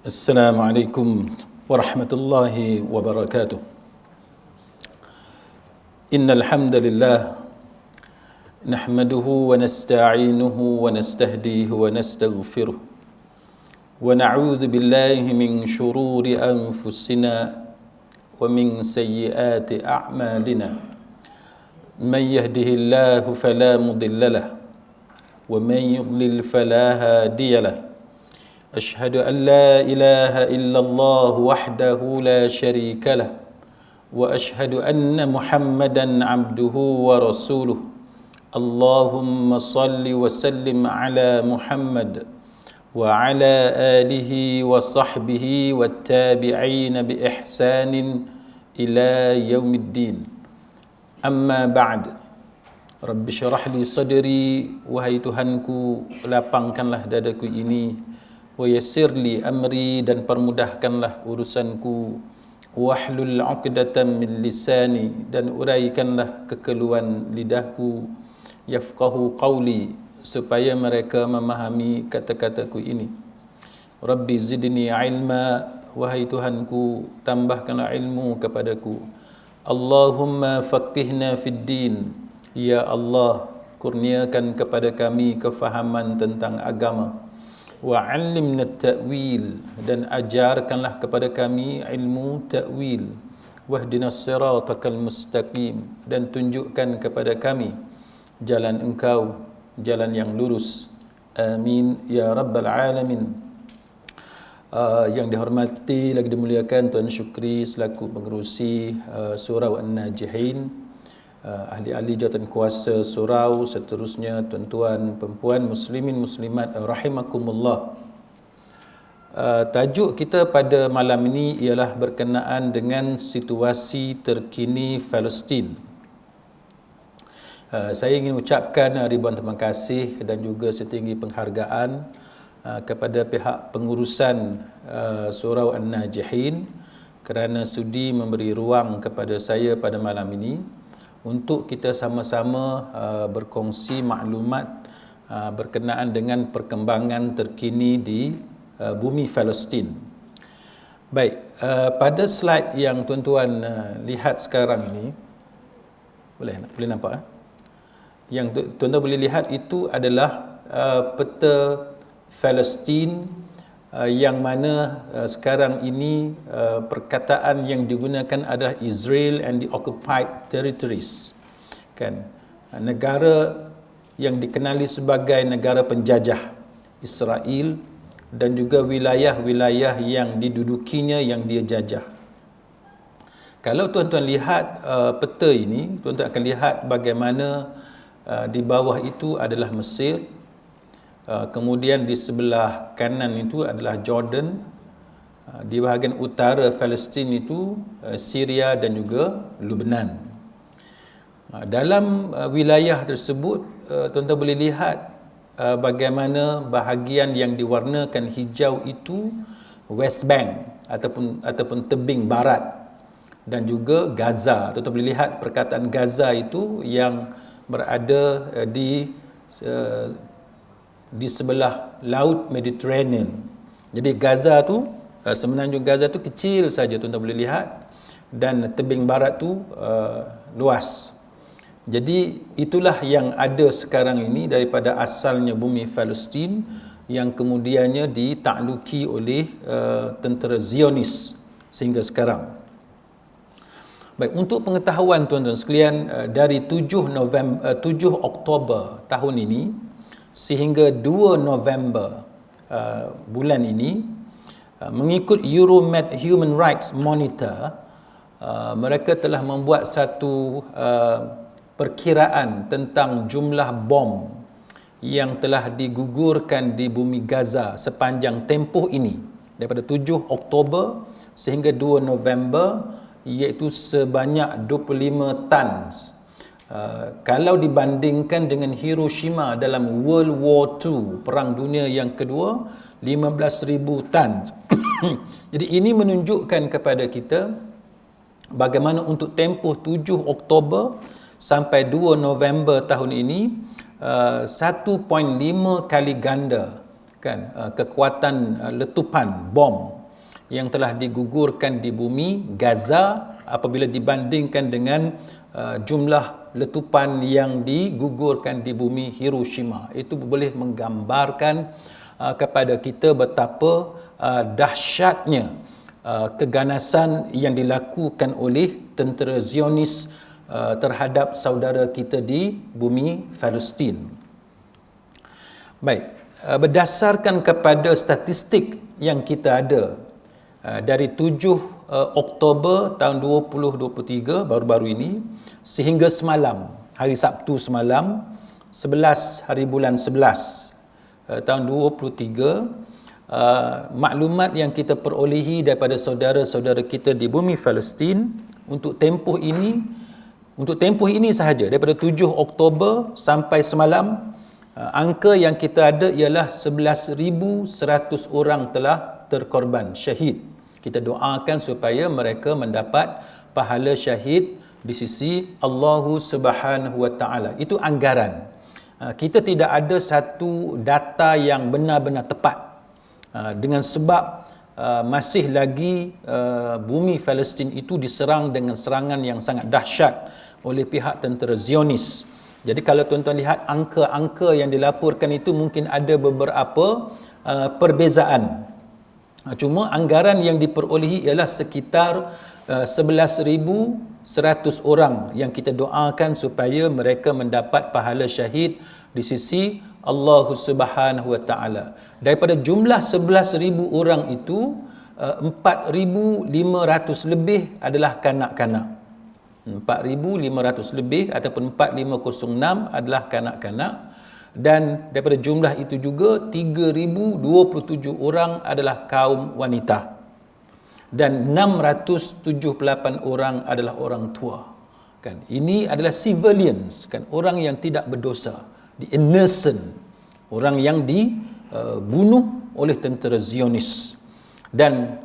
Assalamualaikum warahmatullahi wabarakatuh. Innal hamdalillah nahmaduhu wa nasta'inuhu wa nastahdihi wa nastaghfiruh wa na'udzu billahi min shururi anfusina wa min sayyiati a'malina. Man yahdihillahu fala mudilla lahu wa man yudlil fala hadiya lahu. أشهد أن لا إله إلا الله وحده لا شريك له وأشهد أن محمدا عبده ورسوله. اللهم صل وسلم على محمد وعلى آله وصحبه والتابعين بإحسان إلى يوم الدين. أما بعد. رب اشرح لي صدري. Wahai Tuhanku, lapangkanlah dadaku ini. Wa yassirli amri, dan permudahkanlah urusanku. Wahlul 'uqdatam min lisani, dan uraikanlah kekeluhan lidahku. Yafqahu qawli, supaya mereka memahami kata-kataku ini. Rabbi zidni ilma, wahai Tuhanku, tambahkanlah ilmu kepadaku. Allahumma faqihna fid din, ya Allah, kurniakan kepada kami kefahaman tentang agama. Wa 'allimna ta'wil, dan ajarkanlah kepada kami ilmu ta'wil. Wahdinas siratal mustaqim, dan tunjukkan kepada kami jalan Engkau, jalan yang lurus. Amin ya rabbal alamin. Yang dihormati lagi dimuliakan Tuan Syukri selaku pengerusi Surau An-Najihin, ahli-ahli jawatan kuasa surau, seterusnya tuan-tuan, perempuan, muslimin, muslimat, rahimakumullah. Tajuk kita pada malam ini ialah berkenaan dengan situasi terkini Palestin. Saya ingin ucapkan ribuan terima kasih dan juga setinggi penghargaan kepada pihak pengurusan Surau An-Najihin kerana sudi memberi ruang kepada saya pada malam ini untuk kita sama-sama berkongsi maklumat berkenaan dengan perkembangan terkini di bumi Palestin. Baik, pada slide yang tuan-tuan lihat sekarang ini, boleh nampak? Yang tuan-tuan boleh lihat itu adalah peta Palestin, yang mana sekarang ini perkataan yang digunakan adalah Israel and the occupied territories, kan, negara yang dikenali sebagai negara penjajah Israel dan juga wilayah-wilayah yang didudukinya yang dia jajah. Kalau tuan-tuan lihat peta ini, tuan-tuan akan lihat bagaimana di bawah itu adalah Mesir. Kemudian di sebelah kanan itu adalah Jordan, di bahagian utara Palestin itu Syria dan juga Lebanon. Dalam wilayah tersebut tuan-tuan boleh lihat bagaimana bahagian yang diwarnakan hijau itu West Bank ataupun tebing barat, dan juga Gaza. Tuan-tuan boleh lihat perkataan Gaza itu yang berada di sebelah Laut Mediterranean. Jadi Gaza tu, semenanjung Gaza tu kecil saja tuan-tuan boleh lihat, dan tebing barat tu luas. Jadi itulah yang ada sekarang ini daripada asalnya bumi Palestin yang kemudiannya ditakluki oleh tentera Zionis sehingga sekarang. Baik, untuk pengetahuan tuan-tuan sekalian, dari 7 Oktober tahun ini sehingga 2 November bulan ini, mengikut Euromed Human Rights Monitor, mereka telah membuat satu perkiraan tentang jumlah bom yang telah digugurkan di bumi Gaza sepanjang tempoh ini daripada 7 Oktober sehingga 2 November, iaitu sebanyak 25 tons. Kalau dibandingkan dengan Hiroshima dalam World War II, Perang Dunia yang kedua, 15,000 tons. Jadi ini menunjukkan kepada kita bagaimana untuk tempoh 7 Oktober sampai 2 November tahun ini 1.5 kali ganda kan, kekuatan letupan bom yang telah digugurkan di bumi Gaza apabila dibandingkan dengan jumlah letupan yang digugurkan di bumi Hiroshima. Itu boleh menggambarkan kepada kita betapa dahsyatnya keganasan yang dilakukan oleh tentera Zionis terhadap saudara kita di bumi Palestin. Baik, berdasarkan kepada statistik yang kita ada dari 7 Oktober tahun 2023 baru-baru ini sehingga semalam, hari Sabtu semalam 11 hari bulan 11 tahun 2023, maklumat yang kita perolehi daripada saudara-saudara kita di bumi Palestin untuk tempoh ini sahaja daripada 7 Oktober sampai semalam, angka yang kita ada ialah 11,100 orang telah terkorban syahid. Kita doakan supaya mereka mendapat pahala syahid di sisi Allah Subhanahu wa taala. Itu anggaran. Kita tidak ada satu data yang benar-benar tepat. Dengan sebab masih lagi bumi Palestin itu diserang dengan serangan yang sangat dahsyat oleh pihak tentera Zionis. Jadi kalau tuan-tuan lihat angka-angka yang dilaporkan itu mungkin ada beberapa perbezaan. Cuma anggaran yang diperolehi ialah sekitar 11,100 orang yang kita doakan supaya mereka mendapat pahala syahid di sisi Allah Subhanahu wa taala. Daripada jumlah 11,000 orang itu 4,500 lebih adalah kanak-kanak. 4,500 lebih ataupun 4,506 adalah kanak-kanak, dan daripada jumlah itu juga 3,027 orang adalah kaum wanita dan 678 orang adalah orang tua. Kan, ini adalah civilians, kan, orang yang tidak berdosa, the innocent, orang yang dibunuh oleh tentera Zionis. Dan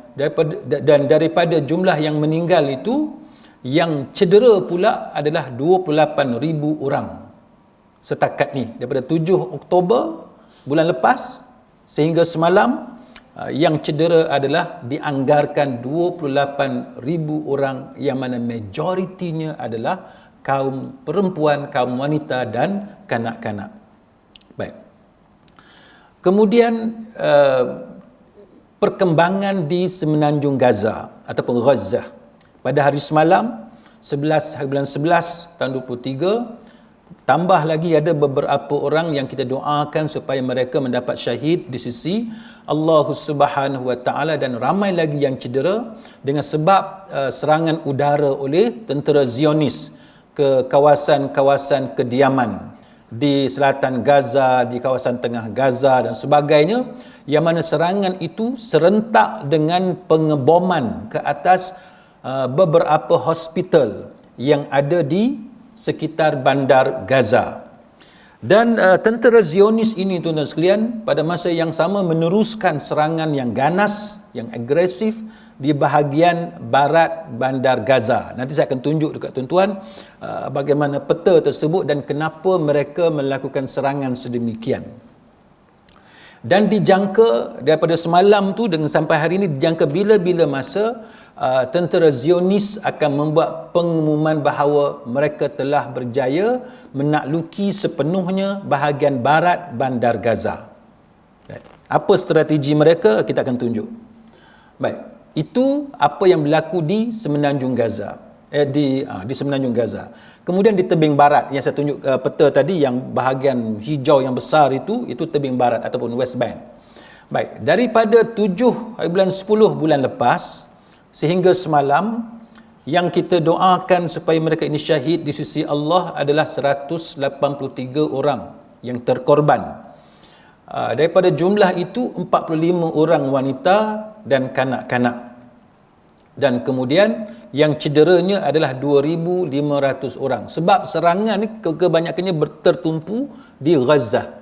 daripada jumlah yang meninggal itu, yang cedera pula adalah 28,000 orang setakat ni daripada 7 Oktober bulan lepas sehingga semalam. Yang cedera adalah dianggarkan 28,000 orang, yang mana majoritinya adalah kaum perempuan, kaum wanita dan kanak-kanak. Baik. Kemudian perkembangan di Semenanjung Gaza ataupun Gaza pada hari semalam 11 hari bulan 11 tahun 2023, tambah lagi ada beberapa orang yang kita doakan supaya mereka mendapat syahid di sisi Allah Subhanahu wa taala, dan ramai lagi yang cedera dengan sebab serangan udara oleh tentera Zionis ke kawasan-kawasan kediaman di selatan Gaza, di kawasan tengah Gaza dan sebagainya, yang mana serangan itu serentak dengan pengeboman ke atas beberapa hospital yang ada di sekitar bandar Gaza. Dan tentera Zionis ini, tuan-tuan sekalian, pada masa yang sama meneruskan serangan yang ganas, yang agresif di bahagian barat bandar Gaza. Nanti saya akan tunjuk dekat tuan-tuan bagaimana peta tersebut dan kenapa mereka melakukan serangan sedemikian. Dan dijangka daripada semalam tu dengan sampai hari ini, dijangka bila-bila masa tentera Zionis akan membuat pengumuman bahawa mereka telah berjaya menakluki sepenuhnya bahagian barat bandar Gaza. Baik. Apa strategi mereka, kita akan tunjuk. Baik, itu apa yang berlaku di Semenanjung Gaza. Di Semenanjung Gaza. Kemudian di tebing barat yang saya tunjuk peta tadi, yang bahagian hijau yang besar itu tebing barat ataupun West Bank. Baik, daripada 7 hari bulan 10 bulan lepas sehingga semalam, yang kita doakan supaya mereka ini syahid di sisi Allah adalah 183 orang yang terkorban. Daripada jumlah itu 45 orang wanita dan kanak-kanak. Dan kemudian yang cederanya adalah 2,500 orang. Sebab serangan ni kebanyakannya tertumpu di Gaza.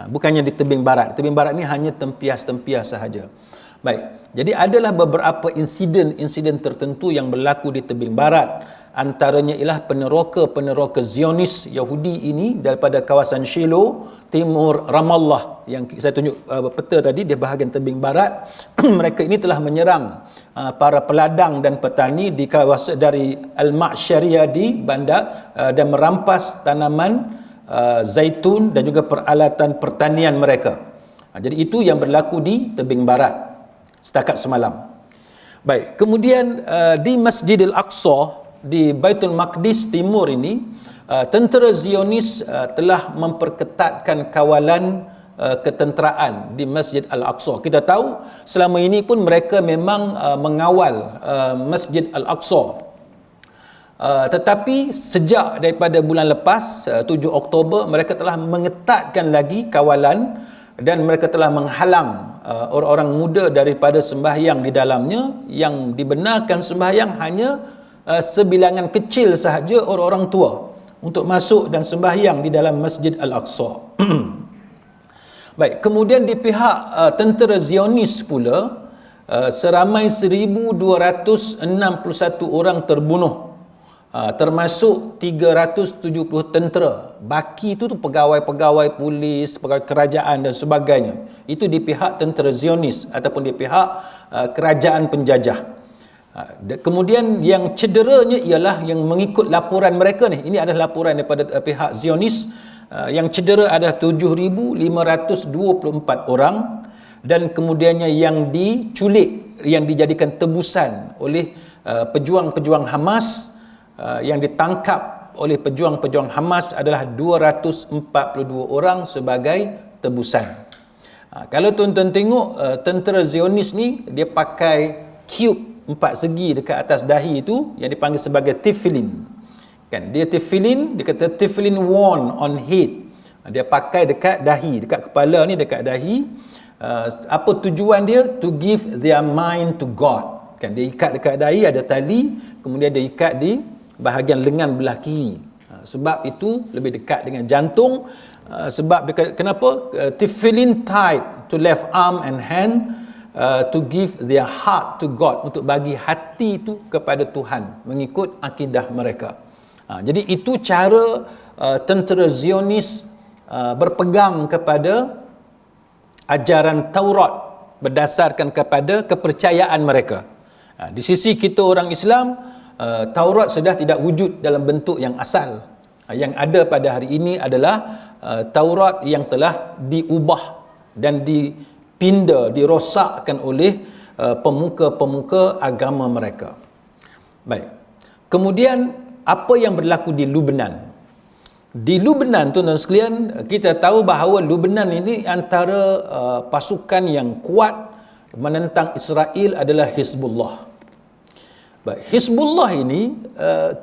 Bukannya di tebing barat. Tebing barat ni hanya tempias-tempias sahaja. Baik. Jadi adalah beberapa insiden tertentu yang berlaku di tebing barat. antaranya ialah peneroka Zionis Yahudi ini daripada kawasan Shiloh, timur Ramallah, yang saya tunjuk peta tadi di bahagian tebing barat. Mereka ini telah menyerang para peladang dan petani di kawasan dari Al-Ma'syariyah di bandar dan merampas tanaman zaitun dan juga peralatan pertanian mereka. Jadi itu yang berlaku di tebing barat setakat semalam. Baik, kemudian di Masjidil Aqsa di Baitul Maqdis Timur ini, tentera Zionis telah memperketatkan kawalan ketenteraan di Masjid Al-Aqsa. Kita tahu selama ini pun mereka memang mengawal Masjid Al-Aqsa. Tetapi sejak daripada bulan lepas 7 Oktober mereka telah mengetatkan lagi kawalan dan mereka telah menghalang orang-orang muda daripada sembahyang di dalamnya. Yang dibenarkan sembahyang hanya sebilangan kecil sahaja orang-orang tua untuk masuk dan sembahyang di dalam Masjid Al-Aqsa. Baik, kemudian di pihak tentera Zionis pula, seramai 1,261 orang terbunuh, termasuk 370 tentera. Baki itu tu pegawai-pegawai polis, pegawai kerajaan dan sebagainya. Itu di pihak tentera Zionis ataupun di pihak kerajaan penjajah. Kemudian yang cederanya ialah yang mengikut laporan mereka ni. Ini adalah laporan daripada pihak Zionis. Yang cedera adalah 7,524 orang, dan kemudiannya yang diculik, yang dijadikan tebusan oleh pejuang-pejuang Hamas, yang ditangkap oleh pejuang-pejuang Hamas adalah 242 orang sebagai tebusan. Kalau tuan-tuan tengok, tentera Zionis ni dia pakai cube 4 segi dekat atas dahi itu yang dipanggil sebagai tefillin. Kan, dia tefillin, dia kata tefillin worn on head. Dia pakai dekat dahi, dekat kepala ni, dekat dahi. Apa tujuan dia? To give their mind to God. Kan, dia ikat dekat dahi, ada tali, kemudian dia ikat di bahagian lengan belah kiri. Sebab itu lebih dekat dengan jantung. Sebab kenapa? Tefillin tied to left arm and hand, to give their heart to God, untuk bagi hati itu kepada Tuhan mengikut akidah mereka. Jadi itu cara tentera Zionis berpegang kepada ajaran Taurat berdasarkan kepada kepercayaan mereka. Di sisi kita orang Islam, Taurat sudah tidak wujud dalam bentuk yang asal. Yang ada pada hari ini adalah Taurat yang telah diubah dan dipindah, dirosakkan oleh pemuka-pemuka agama mereka. Baik. Kemudian apa yang berlaku di Lubnan? Di Lubnan, tuan-tuan sekalian, kita tahu bahawa Lubnan ini antara pasukan yang kuat menentang Israel adalah Hizbullah. Baik, Hizbullah ini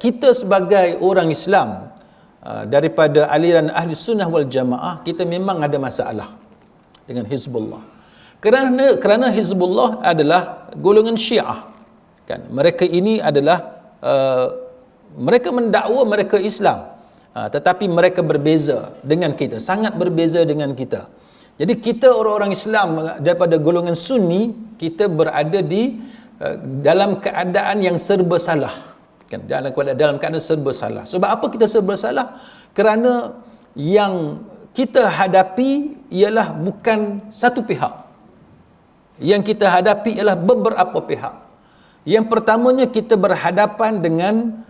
kita sebagai orang Islam daripada aliran Ahli Sunnah wal Jamaah, kita memang ada masalah dengan Hizbullah. Kerana Hizbullah adalah golongan Syiah. Kan? Mereka ini adalah mereka mendakwa mereka Islam, tetapi mereka berbeza dengan kita, sangat berbeza dengan kita. Jadi kita orang-orang Islam daripada golongan Sunni, kita berada di dalam keadaan yang serba salah. Kan? Dalam keadaan serba salah. Sebab apa kita serba salah? Kerana yang kita hadapi ialah bukan satu pihak. Yang kita hadapi ialah beberapa pihak. Yang pertamanya, kita berhadapan dengan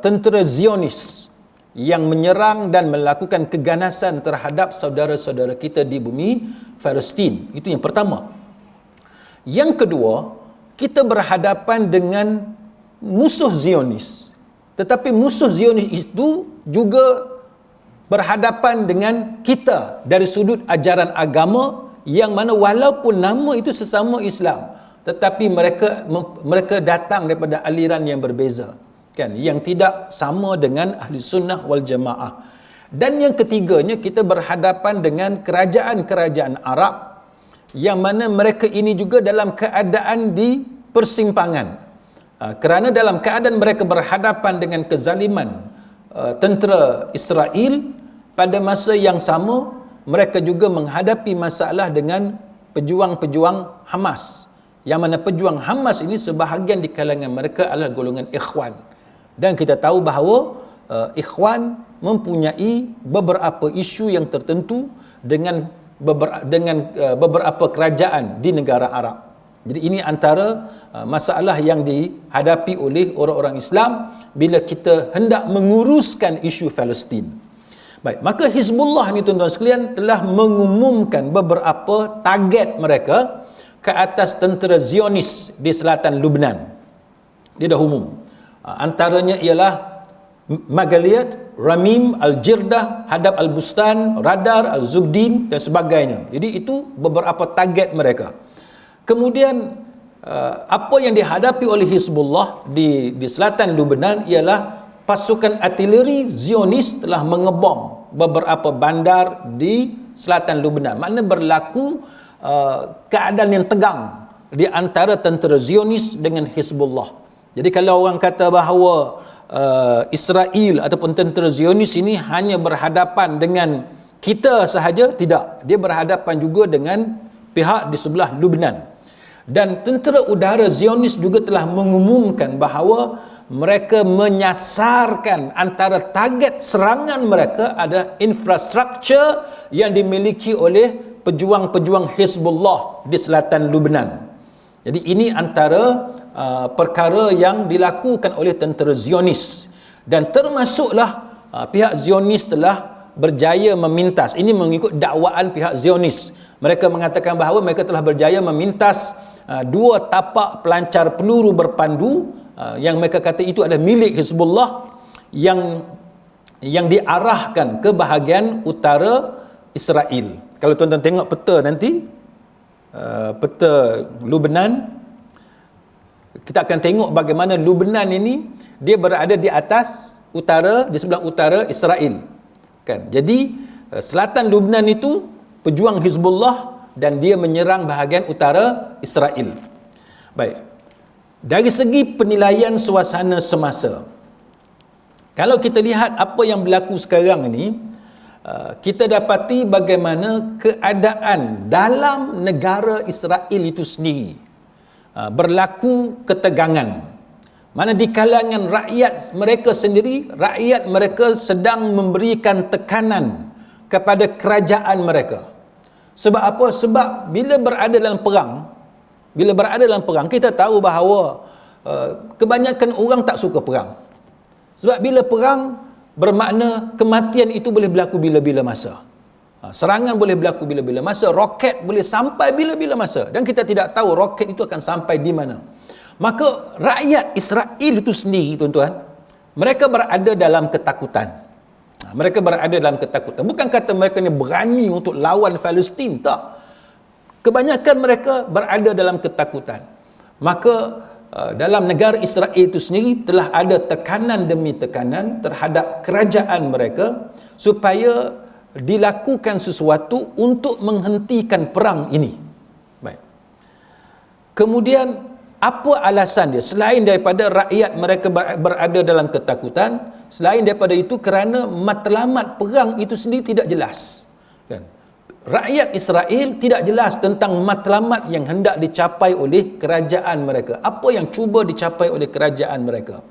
tentera Zionis yang menyerang dan melakukan keganasan terhadap saudara-saudara kita di bumi Palestin. Itu yang pertama. Yang kedua, kita berhadapan dengan musuh Zionis. Tetapi musuh Zionis itu juga berhadapan dengan kita dari sudut ajaran agama, yang mana walaupun nama itu sesama Islam, tetapi mereka datang daripada aliran yang berbeza, kan, yang tidak sama dengan Ahli Sunnah wal Jamaah. Dan yang ketiganya, kita berhadapan dengan kerajaan-kerajaan Arab, yang mana mereka ini juga dalam keadaan di persimpangan. Kerana dalam keadaan mereka berhadapan dengan kezaliman tentera Israel, pada masa yang sama mereka juga menghadapi masalah dengan pejuang-pejuang Hamas, yang mana pejuang Hamas ini sebahagian di kalangan mereka adalah golongan Ikhwan. Dan kita tahu bahawa Ikhwan mempunyai beberapa isu yang tertentu dengan beberapa kerajaan di negara Arab. Jadi ini antara masalah yang dihadapi oleh orang-orang Islam bila kita hendak menguruskan isu Palestin. Baik, maka Hizbullah ni tuan-tuan sekalian telah mengumumkan beberapa target mereka ke atas tentera Zionis di selatan Lubnan. Dia dah umum. Antaranya ialah Magaliyat, Ramim, Al-Jirdah, Hadab Al-Bustan, Radar, Al-Zubdin dan sebagainya. Jadi itu beberapa target mereka. Kemudian apa yang dihadapi oleh Hizbullah di selatan Lubnan ialah pasukan artileri Zionis telah mengebom beberapa bandar di selatan Lubnan. Maknanya berlaku keadaan yang tegang di antara tentera Zionis dengan Hizbullah. Jadi kalau orang kata bahawa Israel ataupun tentera Zionis ini hanya berhadapan dengan kita sahaja, tidak. Dia berhadapan juga dengan pihak di sebelah Lubnan. Dan tentera udara Zionis juga telah mengumumkan bahawa mereka menyasarkan antara target serangan mereka ada infrastruktur yang dimiliki oleh pejuang-pejuang Hizbullah di selatan Lubnan. Jadi ini antara perkara yang dilakukan oleh tentera Zionis, dan termasuklah pihak Zionis telah berjaya memintas, ini mengikut dakwaan pihak Zionis, mereka mengatakan bahawa mereka telah berjaya memintas 2 tapak pelancar peluru berpandu yang mereka kata itu adalah milik Hizbullah yang diarahkan ke bahagian utara Israel. Kalau tuan-tuan tengok peta nanti, peta Lubnan, kita akan tengok bagaimana Lubnan ini dia berada di atas utara, di sebelah utara Israel, kan. Jadi selatan Lubnan itu pejuang Hizbullah dan dia menyerang bahagian utara Israel. Baik, dari segi penilaian suasana semasa, kalau kita lihat apa yang berlaku sekarang ini, kita dapati bagaimana keadaan dalam negara Israel itu sendiri berlaku ketegangan. Mana di kalangan rakyat mereka sendiri, rakyat mereka sedang memberikan tekanan kepada kerajaan mereka. Sebab apa? Sebab bila berada dalam perang, kita tahu bahawa kebanyakan orang tak suka perang. Sebab bila perang bermakna kematian itu boleh berlaku bila-bila masa. Serangan boleh berlaku bila-bila masa, roket boleh sampai bila-bila masa, dan kita tidak tahu roket itu akan sampai di mana. Maka rakyat Israel itu sendiri, tuan-tuan, mereka berada dalam ketakutan. Mereka berada dalam ketakutan. Bukan kata mereka ni berani untuk lawan Palestin, tak. Kebanyakan mereka berada dalam ketakutan. Maka dalam negara Israel itu sendiri telah ada tekanan demi tekanan terhadap kerajaan mereka supaya dilakukan sesuatu untuk menghentikan perang ini. Baik. Kemudian apa alasan dia? Selain daripada rakyat mereka berada dalam ketakutan, selain daripada itu kerana matlamat perang itu sendiri tidak jelas, kan? Rakyat Israel tidak jelas tentang matlamat yang hendak dicapai oleh kerajaan mereka, apa yang cuba dicapai oleh kerajaan mereka.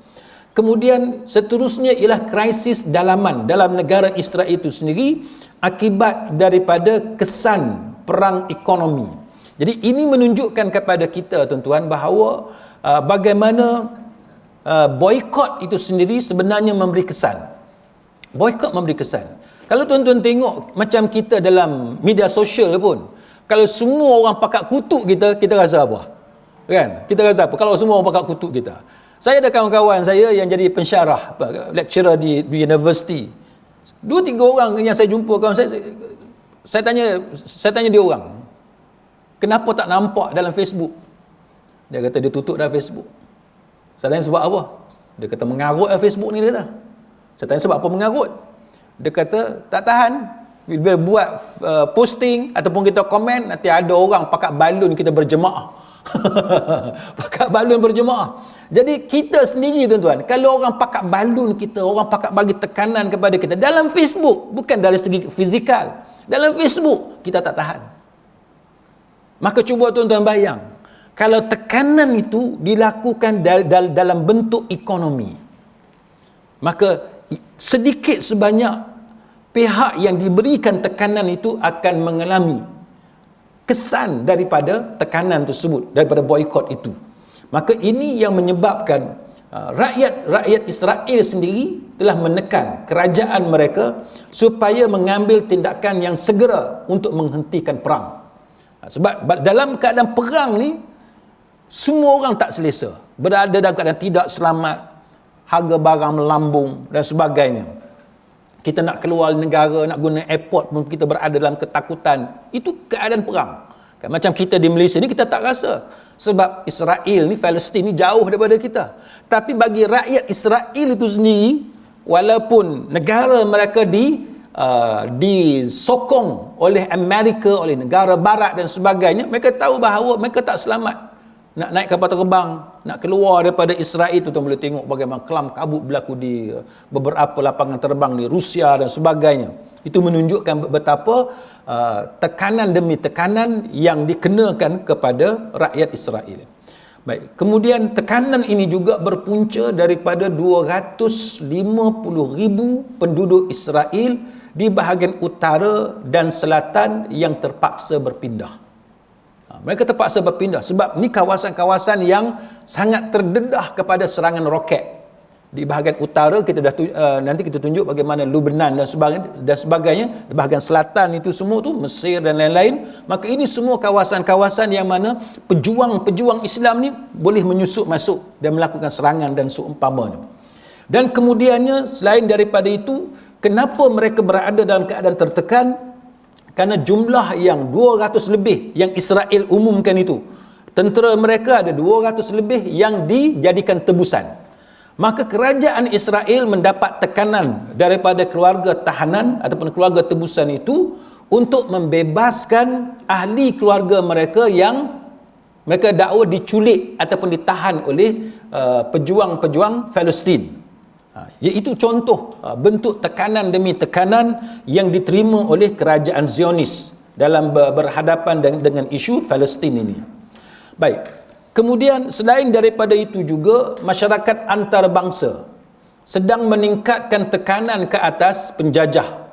Kemudian seterusnya ialah krisis dalaman dalam negara Israel itu sendiri akibat daripada kesan perang ekonomi. Jadi ini menunjukkan kepada kita, tuan-tuan, bahawa bagaimana boikot itu sendiri sebenarnya memberi kesan. Boikot memberi kesan. Kalau tuan-tuan tengok macam kita dalam media sosial pun, kalau semua orang pakat kutuk kita, kita rasa apa? Kan? Kita rasa apa kalau semua orang pakat kutuk kita? Saya ada kawan-kawan saya yang jadi pensyarah, lecturer di universiti. 2-3 orang yang saya jumpa, kawan saya tanya dia orang, kenapa tak nampak dalam Facebook? Dia kata dia tutup dalam Facebook. Saya tanya sebab apa? Dia kata mengarut dalam Facebook ni, dia kata. Saya tanya sebab apa mengarut? Dia kata tak tahan. Bila buat posting ataupun kita komen, nanti ada orang pakat balun kita berjemaah. Pakat balun berjemaah. Jadi kita sendiri, tuan-tuan, kalau orang pakat balun kita, orang pakat bagi tekanan kepada kita dalam Facebook, bukan dari segi fizikal, dalam Facebook, kita tak tahan. Maka cuba tuan-tuan bayang, kalau tekanan itu dilakukan dalam bentuk ekonomi, maka sedikit sebanyak pihak yang diberikan tekanan itu akan mengalami kesan daripada tekanan tersebut, daripada boikot itu. Maka ini yang menyebabkan rakyat Israel sendiri telah menekan kerajaan mereka supaya mengambil tindakan yang segera untuk menghentikan perang. Sebab dalam keadaan perang ni, semua orang tak selesa, berada dalam keadaan tidak selamat, harga barang melambung dan sebagainya. Kita nak keluar negara, nak guna airport pun kita berada dalam ketakutan. Itu keadaan perang. Kan, macam kita di Malaysia ni kita tak rasa. Sebab Israel ni, Palestin ni jauh daripada kita. Tapi bagi rakyat Israel itu sendiri, walaupun negara mereka disokong oleh Amerika, oleh negara barat dan sebagainya, mereka tahu bahawa mereka tak selamat. Nak naik kapal terbang, nak keluar daripada Israel, tu boleh tengok bagaimana kelam kabut berlaku di beberapa lapangan terbang di Rusia dan sebagainya. Itu menunjukkan betapa tekanan demi tekanan yang dikenakan kepada rakyat Israel. Baik, kemudian tekanan ini juga berpunca daripada 250,000 penduduk Israel di bahagian utara dan selatan yang terpaksa berpindah. Mereka terpaksa berpindah sebab ni kawasan-kawasan yang sangat terdedah kepada serangan roket. Di bahagian utara kita nanti kita tunjuk bagaimana Lebanon dan sebagainya. Di bahagian selatan itu semua tu Mesir dan lain-lain. Maka ini semua kawasan-kawasan yang mana pejuang-pejuang Islam ni boleh menyusup masuk dan melakukan serangan dan seumpamanya. Dan kemudiannya selain daripada itu, kenapa mereka berada dalam keadaan tertekan? Kerana jumlah yang 200 lebih yang Israel umumkan itu, tentera mereka ada 200 lebih yang dijadikan tebusan. Maka kerajaan Israel mendapat tekanan daripada keluarga tahanan ataupun keluarga tebusan itu untuk membebaskan ahli keluarga mereka yang mereka dakwa diculik ataupun ditahan oleh pejuang-pejuang Palestin. Iaitu contoh bentuk tekanan demi tekanan yang diterima oleh kerajaan Zionis dalam berhadapan dengan isu Palestin ini. Baik, kemudian selain daripada itu juga masyarakat antarabangsa sedang meningkatkan tekanan ke atas penjajah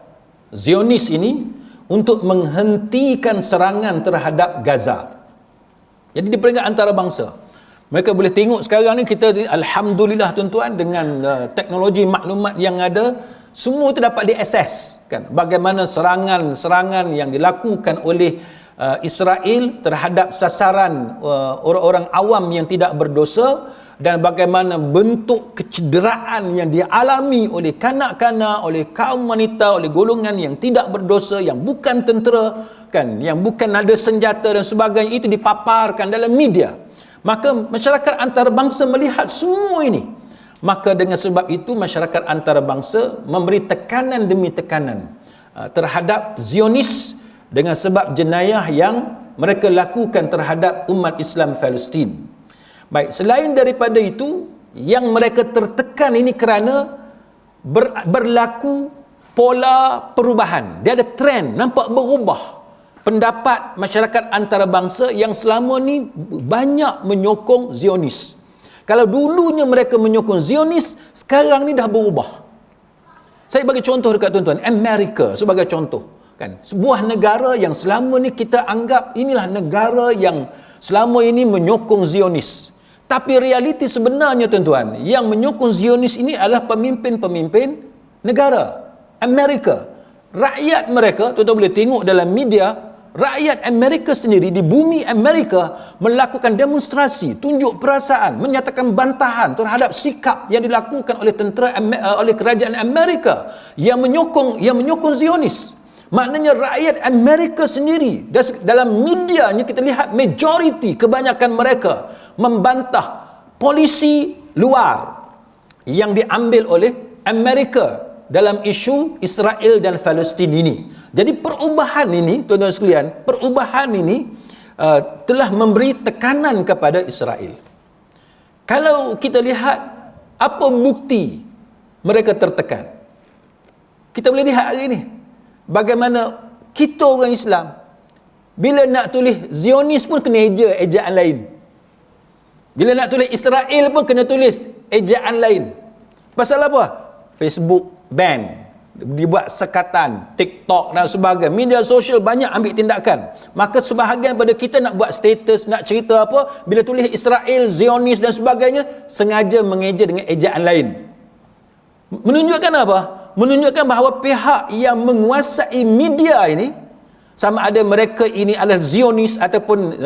Zionis ini untuk menghentikan serangan terhadap Gaza. Jadi di peringkat antarabangsa, mereka boleh tengok sekarang ni kita, alhamdulillah tuan-tuan, dengan teknologi maklumat yang ada, semua itu dapat diakses kan. Bagaimana serangan-serangan yang dilakukan oleh Israel terhadap sasaran orang-orang awam yang tidak berdosa, dan bagaimana bentuk kecederaan yang dialami oleh kanak-kanak, oleh kaum wanita, oleh golongan yang tidak berdosa, yang bukan tentera kan, yang bukan ada senjata dan sebagainya, itu dipaparkan dalam media. Maka masyarakat antarabangsa melihat semua ini. Maka dengan sebab itu masyarakat antarabangsa memberi tekanan demi tekanan terhadap Zionis dengan sebab jenayah yang mereka lakukan terhadap umat Islam Palestin. Baik, selain daripada itu, yang mereka tertekan ini kerana berlaku pola perubahan. Dia ada trend nampak berubah. Pendapat masyarakat antarabangsa yang selama ni banyak menyokong Zionis. Kalau dulunya mereka menyokong Zionis, sekarang ni dah berubah. Saya bagi contoh dekat tuan-tuan, Amerika sebagai contoh kan. Sebuah negara yang selama ni kita anggap inilah negara yang selama ini menyokong Zionis. Tapi realiti sebenarnya tuan-tuan, yang menyokong Zionis ini adalah pemimpin-pemimpin negara Amerika. Rakyat mereka, tuan-tuan boleh tengok dalam media, rakyat Amerika sendiri di bumi Amerika melakukan demonstrasi, tunjuk perasaan, menyatakan bantahan terhadap sikap yang dilakukan oleh oleh kerajaan Amerika yang menyokong Zionis. Maknanya rakyat Amerika sendiri dalam medianya kita lihat majoriti, kebanyakan mereka membantah polisi luar yang diambil oleh Amerika dalam isu Israel dan Palestin ini. Jadi perubahan ini, tuan-tuan sekalian, perubahan ini telah memberi tekanan kepada Israel. Kalau kita lihat apa bukti mereka tertekan, kita boleh lihat hari ini bagaimana kita orang Islam bila nak tulis Zionis pun kena ejaan lain. Bila nak tulis Israel pun kena tulis ejaan lain. Pasal apa? Facebook ban, dibuat sekatan, TikTok dan sebagainya, media sosial banyak ambil tindakan. Maka sebahagian pada kita nak buat status, nak cerita apa, bila tulis Israel, Zionis dan sebagainya, sengaja mengeja dengan ejaan lain. Menunjukkan apa? Menunjukkan bahawa pihak yang menguasai media ini, sama ada mereka ini adalah Zionis ataupun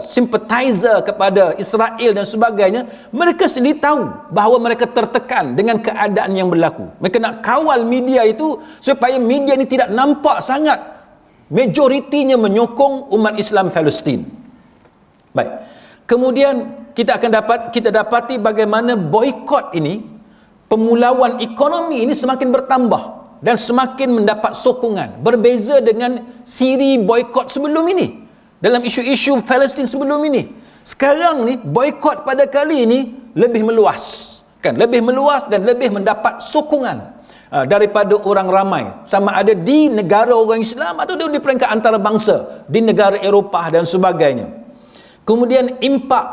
sympathizer kepada Israel dan sebagainya, mereka sendiri tahu bahawa mereka tertekan dengan keadaan yang berlaku. Mereka nak kawal media itu supaya media ini tidak nampak sangat majoritinya menyokong umat Islam Palestin. Baik. Kemudian kita dapati bagaimana boikot ini, pemulauan ekonomi ini semakin bertambah dan semakin mendapat sokongan, berbeza dengan siri boikot sebelum ini dalam isu-isu Palestin sebelum ini. Sekarang ni boikot pada kali ini lebih meluas, kan, lebih meluas dan lebih mendapat sokongan daripada orang ramai, sama ada di negara orang Islam atau di peringkat antarabangsa di negara Eropah dan sebagainya. Kemudian impak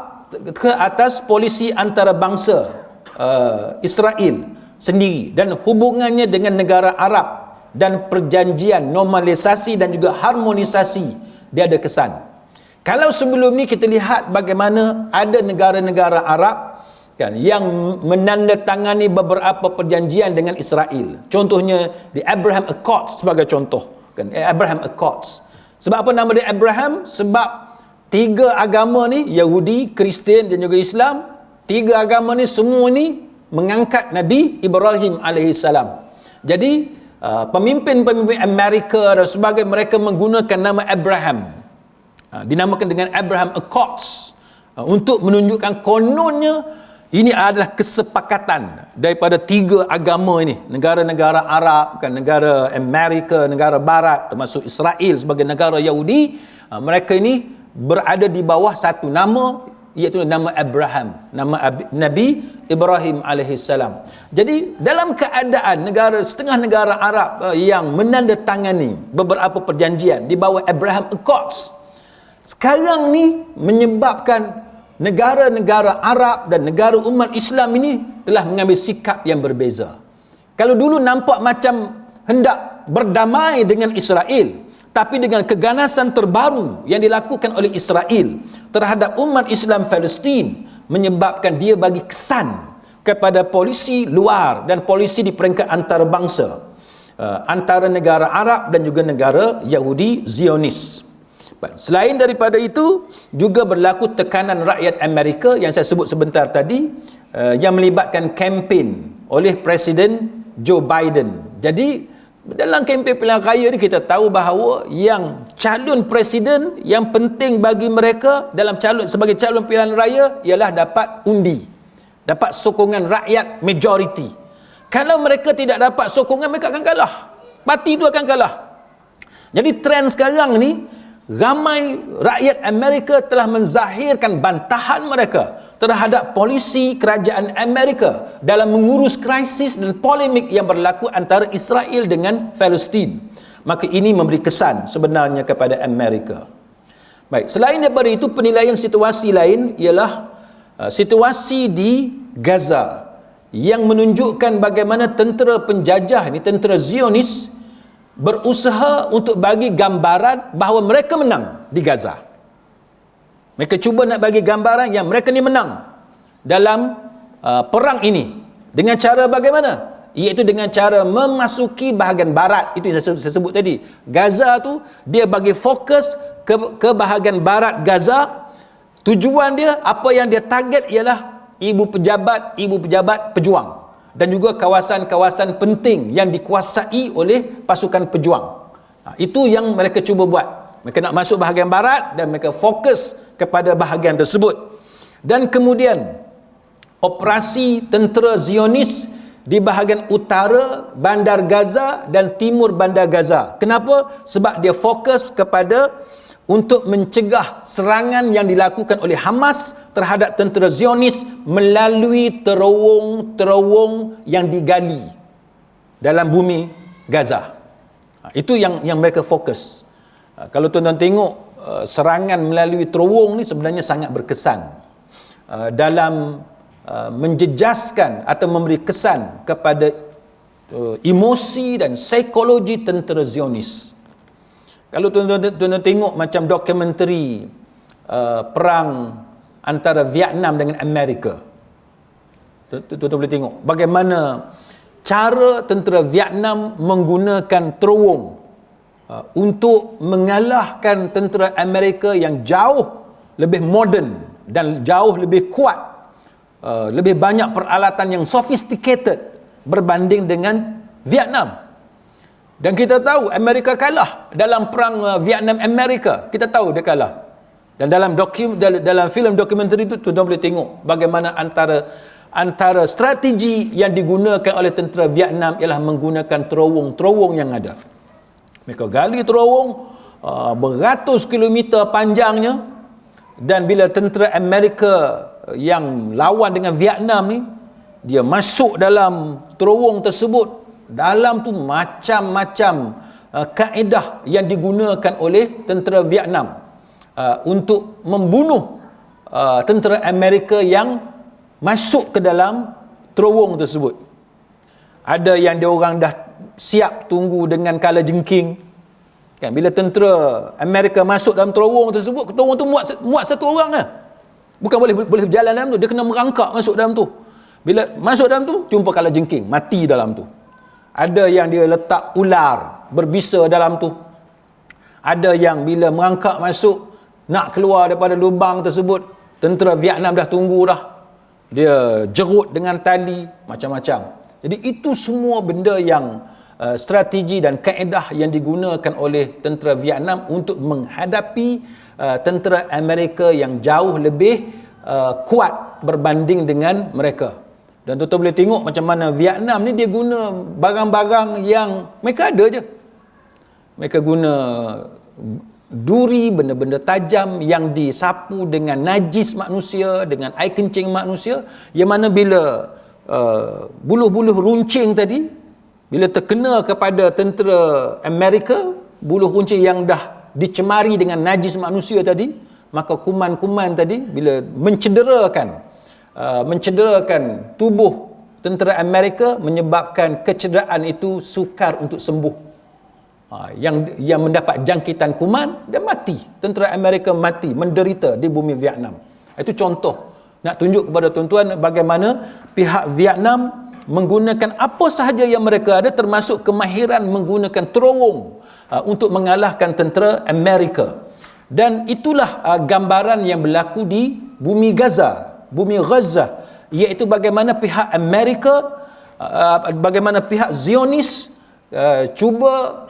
ke atas polisi antarabangsa Israel sendiri dan hubungannya dengan negara Arab dan perjanjian normalisasi dan juga harmonisasi, dia ada kesan. Kalau sebelum ni kita lihat bagaimana ada negara-negara Arab, kan, yang menandatangani beberapa perjanjian dengan Israel. Contohnya di Abraham Accords sebagai contoh, kan, Abraham Accords. Sebab apa nama dia Abraham? Sebab tiga agama ni, Yahudi, Kristian dan juga Islam, tiga agama ni semua ni mengangkat Nabi Ibrahim alaihissalam. Jadi pemimpin-pemimpin Amerika dan sebagainya, mereka menggunakan nama Abraham, dinamakan dengan Abraham Accords, untuk menunjukkan kononnya ini adalah kesepakatan daripada tiga agama ini, negara-negara Arab, kan, negara Amerika, negara Barat termasuk Israel sebagai negara Yahudi. Mereka ini berada di bawah satu nama, iaitu nama Abraham, nama Nabi Ibrahim alaihissalam. Jadi dalam keadaan setengah negara Arab yang menandatangani beberapa perjanjian di bawah Abraham Accords, sekarang ni menyebabkan negara-negara Arab dan negara umat Islam ini telah mengambil sikap yang berbeza. Kalau dulu nampak macam hendak berdamai dengan Israel, tapi dengan keganasan terbaru yang dilakukan oleh Israel terhadap umat Islam Palestin, menyebabkan dia bagi kesan kepada polisi luar dan polisi di peringkat antarabangsa, antara negara Arab dan juga negara Yahudi Zionis. Selain daripada itu, juga berlaku tekanan rakyat Amerika yang saya sebut sebentar tadi, yang melibatkan kempen oleh Presiden Joe Biden. Jadi dalam kempen pilihan raya ni kita tahu bahawa yang calon presiden yang penting bagi mereka dalam sebagai calon pilihan raya ialah dapat undi, dapat sokongan rakyat majoriti. Kalau mereka tidak dapat sokongan, mereka akan kalah. Parti itu akan kalah. Jadi trend sekarang ni, ramai rakyat Amerika telah menzahirkan bantahan mereka terhadap polisi kerajaan Amerika dalam mengurus krisis dan polemik yang berlaku antara Israel dengan Palestin. Maka ini memberi kesan sebenarnya kepada Amerika. Baik, selain daripada itu, penilaian situasi lain ialah situasi di Gaza yang menunjukkan bagaimana tentera penjajah ni, tentera Zionis, berusaha untuk bagi gambaran bahawa mereka menang di Gaza. Mereka cuba nak bagi gambaran yang mereka ni menang dalam perang ini. Dengan cara bagaimana? Iaitu dengan cara memasuki bahagian barat. Itu yang saya sebut tadi. Gaza tu dia bagi fokus ke bahagian barat Gaza. Tujuan dia, apa yang dia target ialah ibu pejabat pejuang dan juga kawasan-kawasan penting yang dikuasai oleh pasukan pejuang. Itu yang mereka cuba buat. Mereka nak masuk bahagian barat dan mereka fokus kepada bahagian tersebut. Dan kemudian operasi tentera Zionis di bahagian utara bandar Gaza dan timur bandar Gaza. Kenapa? Sebab dia fokus kepada untuk mencegah serangan yang dilakukan oleh Hamas terhadap tentera Zionis melalui terowong-terowong yang digali dalam bumi Gaza. Itu yang mereka fokus. Kalau tuan-tuan tengok, serangan melalui terowong ni sebenarnya sangat berkesan dalam menjejaskan atau memberi kesan kepada emosi dan psikologi tentera Zionis. Kalau tuan-tuan tengok macam dokumentari perang antara Vietnam dengan Amerika, tuan-tuan boleh tengok bagaimana cara tentera Vietnam menggunakan terowong untuk mengalahkan tentera Amerika yang jauh lebih moden dan jauh lebih kuat, lebih banyak peralatan yang sophisticated berbanding dengan Vietnam. Dan kita tahu Amerika kalah dalam perang Vietnam Amerika. Kita tahu dia kalah. Dan dalam filem dokumentari itu tuan-tuan boleh tengok bagaimana antara strategi yang digunakan oleh tentera Vietnam ialah menggunakan terowong-terowong yang ada. Mereka gali terowong beratus kilometer panjangnya, dan bila tentera Amerika yang lawan dengan Vietnam ni, dia masuk dalam terowong tersebut, dalam tu macam-macam kaedah yang digunakan oleh tentera Vietnam untuk membunuh tentera Amerika yang masuk ke dalam terowong tersebut. Ada yang dia orang dah siap tunggu dengan kala jengking. Kan, bila tentera Amerika masuk dalam terowong tersebut, terowong tu muat satu orang lah. Bukan boleh berjalan dalam tu, dia kena merangkak masuk dalam tu. Bila masuk dalam tu, jumpa kala jengking, mati dalam tu. Ada yang dia letak ular berbisa dalam tu. Ada yang bila merangkak masuk, nak keluar daripada lubang tersebut, tentera Vietnam dah tunggu dah. Dia jerut dengan tali, macam-macam. Jadi itu semua benda yang strategi dan kaedah yang digunakan oleh tentera Vietnam untuk menghadapi tentera Amerika yang jauh lebih kuat berbanding dengan mereka. Dan tuan-tuan boleh tengok macam mana Vietnam ni dia guna barang-barang yang mereka ada je. Mereka guna duri, benda-benda tajam yang disapu dengan najis manusia, dengan air kencing manusia, yang mana bila buluh-buluh runcing tadi, bila terkena kepada tentera Amerika, buluh runcing yang dah dicemari dengan najis manusia tadi, maka kuman-kuman tadi bila mencederakan tubuh tentera Amerika, menyebabkan kecederaan itu sukar untuk sembuh. Yang mendapat jangkitan kuman, dia mati. Tentera Amerika mati, menderita di bumi Vietnam. Itu contoh nak tunjuk kepada tuan-tuan bagaimana pihak Vietnam menggunakan apa sahaja yang mereka ada, termasuk kemahiran menggunakan terowong untuk mengalahkan tentera Amerika. Dan itulah gambaran yang berlaku di bumi Gaza, iaitu bagaimana pihak Amerika, bagaimana pihak Zionis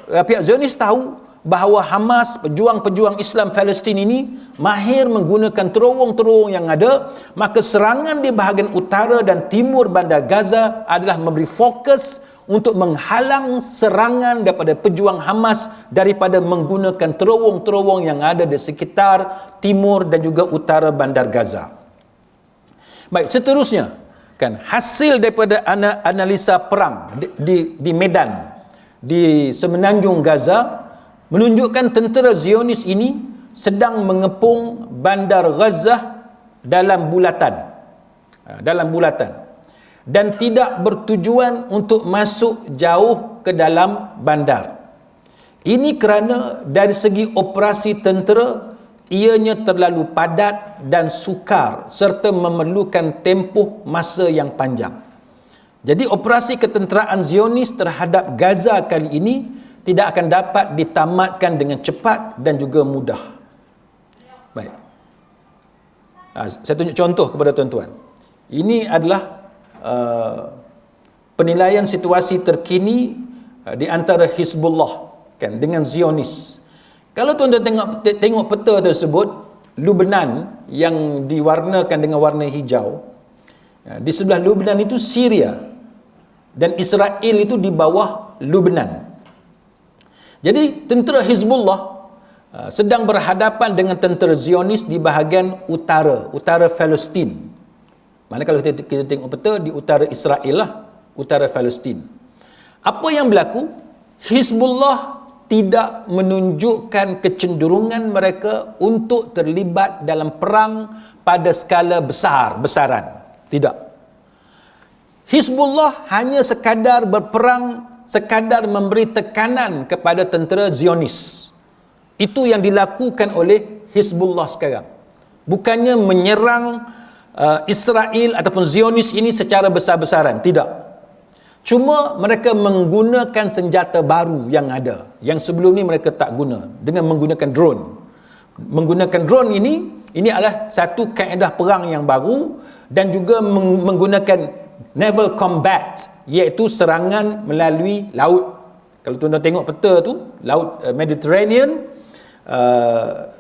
pihak Zionis tahu bahawa Hamas, pejuang-pejuang Islam Palestin ini mahir menggunakan terowong-terowong yang ada, maka serangan di bahagian utara dan timur bandar Gaza adalah memberi fokus untuk menghalang serangan daripada pejuang Hamas daripada menggunakan terowong-terowong yang ada di sekitar timur dan juga utara bandar Gaza. Baik, seterusnya kan, hasil daripada analisa perang di medan di semenanjung Gaza menunjukkan tentera Zionis ini sedang mengepung bandar Gaza dalam bulatan dan tidak bertujuan untuk masuk jauh ke dalam bandar. Ini kerana dari segi operasi tentera, ianya terlalu padat dan sukar serta memerlukan tempoh masa yang panjang. Jadi operasi ketenteraan Zionis terhadap Gaza kali ini tidak akan dapat ditamatkan dengan cepat dan juga mudah. Baik. Saya tunjuk contoh kepada tuan-tuan. Ini adalah penilaian situasi terkini di antara Hizbullah kan dengan Zionis. Kalau tuan-tuan tengok peta tersebut, Lebanon yang diwarnakan dengan warna hijau, di sebelah Lebanon itu Syria, dan Israel itu di bawah Lebanon. Jadi tentera Hizbullah sedang berhadapan dengan tentera Zionis di bahagian utara Palestin. Mana kalau kita tengok peta, di utara Israel lah, utara Palestin. Apa yang berlaku? Hizbullah tidak menunjukkan kecenderungan mereka untuk terlibat dalam perang pada skala besaran. Tidak. Hizbullah hanya sekadar berperang, sekadar memberi tekanan kepada tentera Zionis. Itu yang dilakukan oleh Hizbullah sekarang. Bukannya menyerang Israel ataupun Zionis ini secara besar-besaran, tidak. Cuma mereka menggunakan senjata baru yang ada, yang sebelum ni mereka tak guna, dengan menggunakan drone. Menggunakan drone ini adalah satu kaedah perang yang baru, dan juga menggunakan naval combat, iaitu serangan melalui laut. Kalau tuan-tuan tengok peta tu, laut Mediterranean,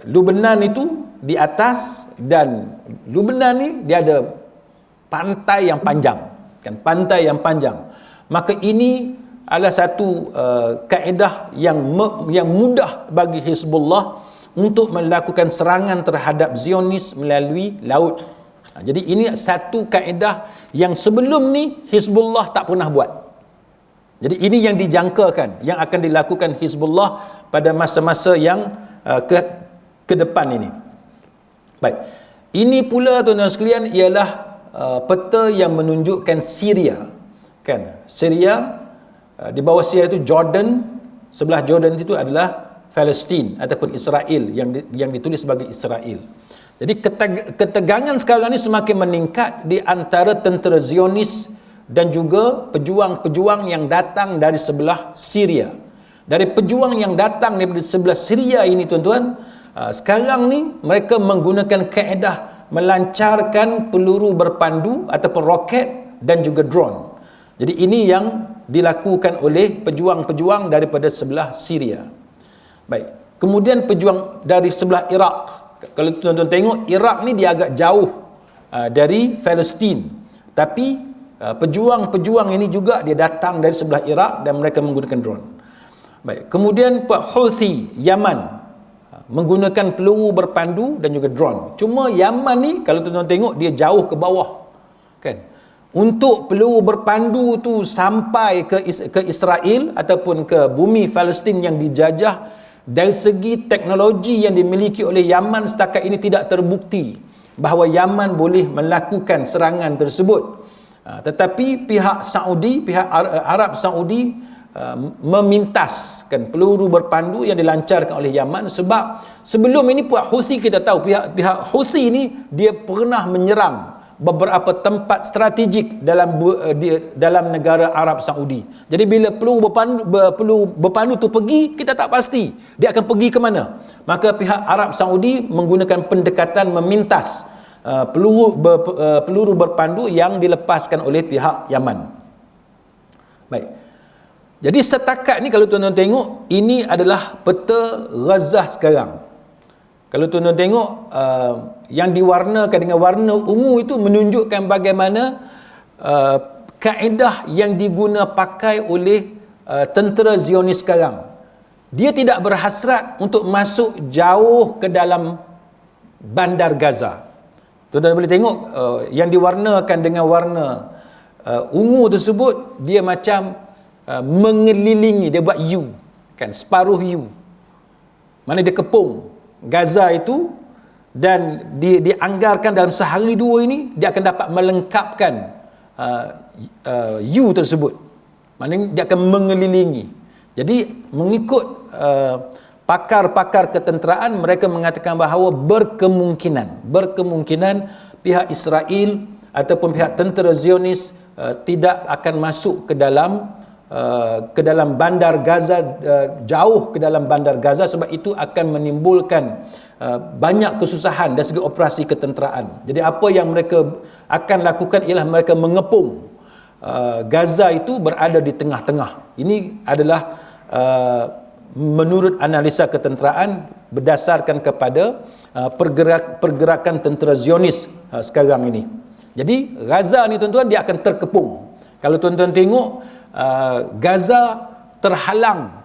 Lebanon itu di atas, dan Lebanon ni dia ada pantai yang panjang, kan, pantai yang panjang. Maka ini adalah satu kaedah yang mudah bagi Hizbullah untuk melakukan serangan terhadap Zionis melalui laut. Jadi ini satu kaedah yang sebelum ni Hizbullah tak pernah buat. Jadi ini yang dijangkakan yang akan dilakukan Hizbullah pada masa-masa yang ke depan ini. Baik. Ini pula tuan-tuan sekalian ialah peta yang menunjukkan Syria. Kan? Syria, di bawah Syria itu Jordan, sebelah Jordan itu adalah Palestin ataupun Israel, yang ditulis sebagai Israel. Jadi ketegangan sekarang ini semakin meningkat di antara tentera Zionis dan juga pejuang-pejuang yang datang dari sebelah Syria. Dari pejuang yang datang dari sebelah Syria ini tuan-tuan, sekarang ni mereka menggunakan kaedah melancarkan peluru berpandu ataupun roket dan juga drone. Jadi ini yang dilakukan oleh pejuang-pejuang daripada sebelah Syria. Baik. Kemudian pejuang dari sebelah Iraq. Kalau tuan-tuan tengok, Iraq ni dia agak jauh dari Palestin. Tapi pejuang-pejuang ini juga dia datang dari sebelah Iraq dan mereka menggunakan drone. Baik. Kemudian Houthi Yaman menggunakan peluru berpandu dan juga drone. Cuma Yaman ni kalau tuan-tuan tengok dia jauh ke bawah. Kan? Untuk peluru berpandu tu sampai ke Israel ataupun ke bumi Palestin yang dijajah, dari segi teknologi yang dimiliki oleh Yaman setakat ini tidak terbukti bahawa Yaman boleh melakukan serangan tersebut. Tetapi pihak Saudi, pihak Arab Saudi memintas kan peluru berpandu yang dilancarkan oleh Yaman, sebab sebelum ini pihak Houthi, kita tahu pihak Houthi ini dia pernah menyerang beberapa tempat strategik dalam negara Arab Saudi. Jadi bila peluru berpandu tu pergi, kita tak pasti dia akan pergi ke mana. Maka pihak Arab Saudi menggunakan pendekatan memintas peluru berpandu yang dilepaskan oleh pihak Yaman. Baik. Jadi setakat ni kalau tuan-tuan tengok, ini adalah peta Gaza sekarang. Kalau tuan-tuan tengok, yang diwarnakan dengan warna ungu itu menunjukkan bagaimana kaedah yang diguna pakai oleh tentera Zionis sekarang. Dia tidak berhasrat untuk masuk jauh ke dalam bandar Gaza. Tuan-tuan boleh tengok, yang diwarnakan dengan warna ungu tersebut, dia macam mengelilingi, dia buat U, kan, separuh U. Mana dia kepung Gaza itu, dan dianggarkan dalam sehari dua ini dia akan dapat melengkapkan U tersebut. Maknanya dia akan mengelilingi. Jadi mengikut pakar-pakar ketenteraan, mereka mengatakan bahawa berkemungkinan pihak Israel ataupun pihak tentera Zionis tidak akan masuk ke dalam bandar Gaza, jauh ke dalam bandar Gaza, sebab itu akan menimbulkan banyak kesusahan dari segi operasi ketenteraan. Jadi apa yang mereka akan lakukan ialah mereka mengepung Gaza itu berada di tengah-tengah. Ini adalah menurut analisa ketenteraan berdasarkan kepada pergerakan tentera Zionis sekarang ini. Jadi Gaza ni tuan-tuan dia akan terkepung. Kalau tuan-tuan tengok, Gaza terhalang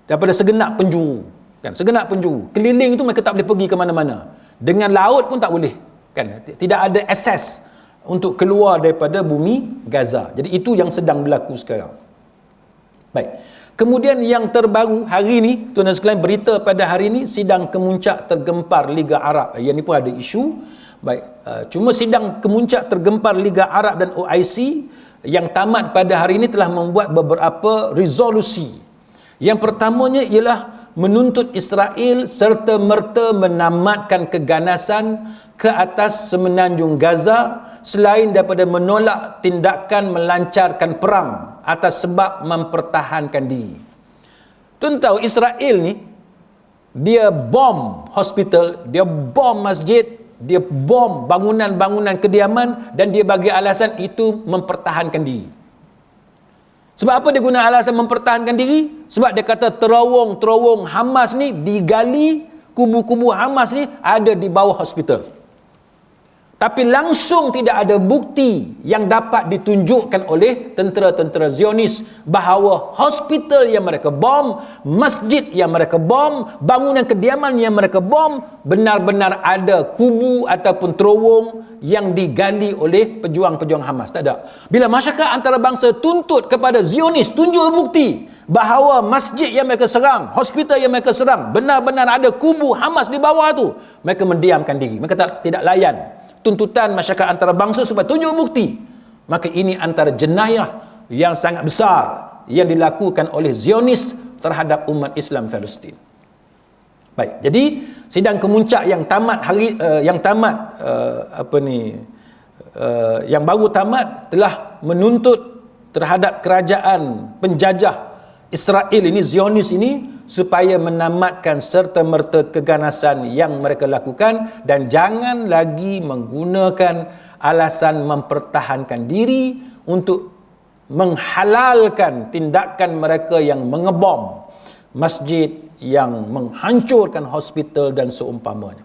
daripada segenap penjuru, kan, segenap penjuru. Keliling itu mereka tak boleh pergi ke mana-mana. Dengan laut pun tak boleh, kan. Tidak ada akses untuk keluar daripada bumi Gaza. Jadi itu yang sedang berlaku sekarang. Baik. Kemudian yang terbaru hari ini, tuan-tuan sekalian, berita pada hari ini, sidang kemuncak tergempar Liga Arab. Yang ini pun ada isu. Baik. Cuma sidang kemuncak tergempar Liga Arab dan OIC yang tamat pada hari ini telah membuat beberapa resolusi. Yang pertamanya ialah menuntut Israel serta merta menamatkan keganasan ke atas semenanjung Gaza selain daripada menolak tindakan melancarkan perang atas sebab mempertahankan diri. Tuan tahu Israel ni, dia bom hospital, dia bom masjid, dia bom bangunan-bangunan kediaman, dan dia bagi alasan itu mempertahankan diri. Sebab apa dia guna alasan mempertahankan diri? Sebab dia kata terowong-terowong Hamas ni digali, kubu-kubu Hamas ni ada di bawah hospital. Tapi langsung tidak ada bukti yang dapat ditunjukkan oleh tentera-tentera Zionis bahawa hospital yang mereka bom, masjid yang mereka bom, bangunan kediaman yang mereka bom, benar-benar ada kubu ataupun terowong yang digali oleh pejuang-pejuang Hamas. Tak ada. Bila masyarakat antarabangsa tuntut kepada Zionis, tunjuk bukti bahawa masjid yang mereka serang, hospital yang mereka serang, benar-benar ada kubu Hamas di bawah tu, mereka mendiamkan diri. Mereka tidak layan tuntutan masyarakat antarabangsa supaya tunjuk bukti. Maka ini antara jenayah yang sangat besar yang dilakukan oleh Zionis terhadap umat Islam Palestin. Baik, jadi sidang kemuncak yang tamat yang baru tamat telah menuntut terhadap kerajaan penjajah Israel ini, Zionis ini, supaya menamatkan serta-merta keganasan yang mereka lakukan dan jangan lagi menggunakan alasan mempertahankan diri untuk menghalalkan tindakan mereka yang mengebom masjid, yang menghancurkan hospital dan seumpamanya.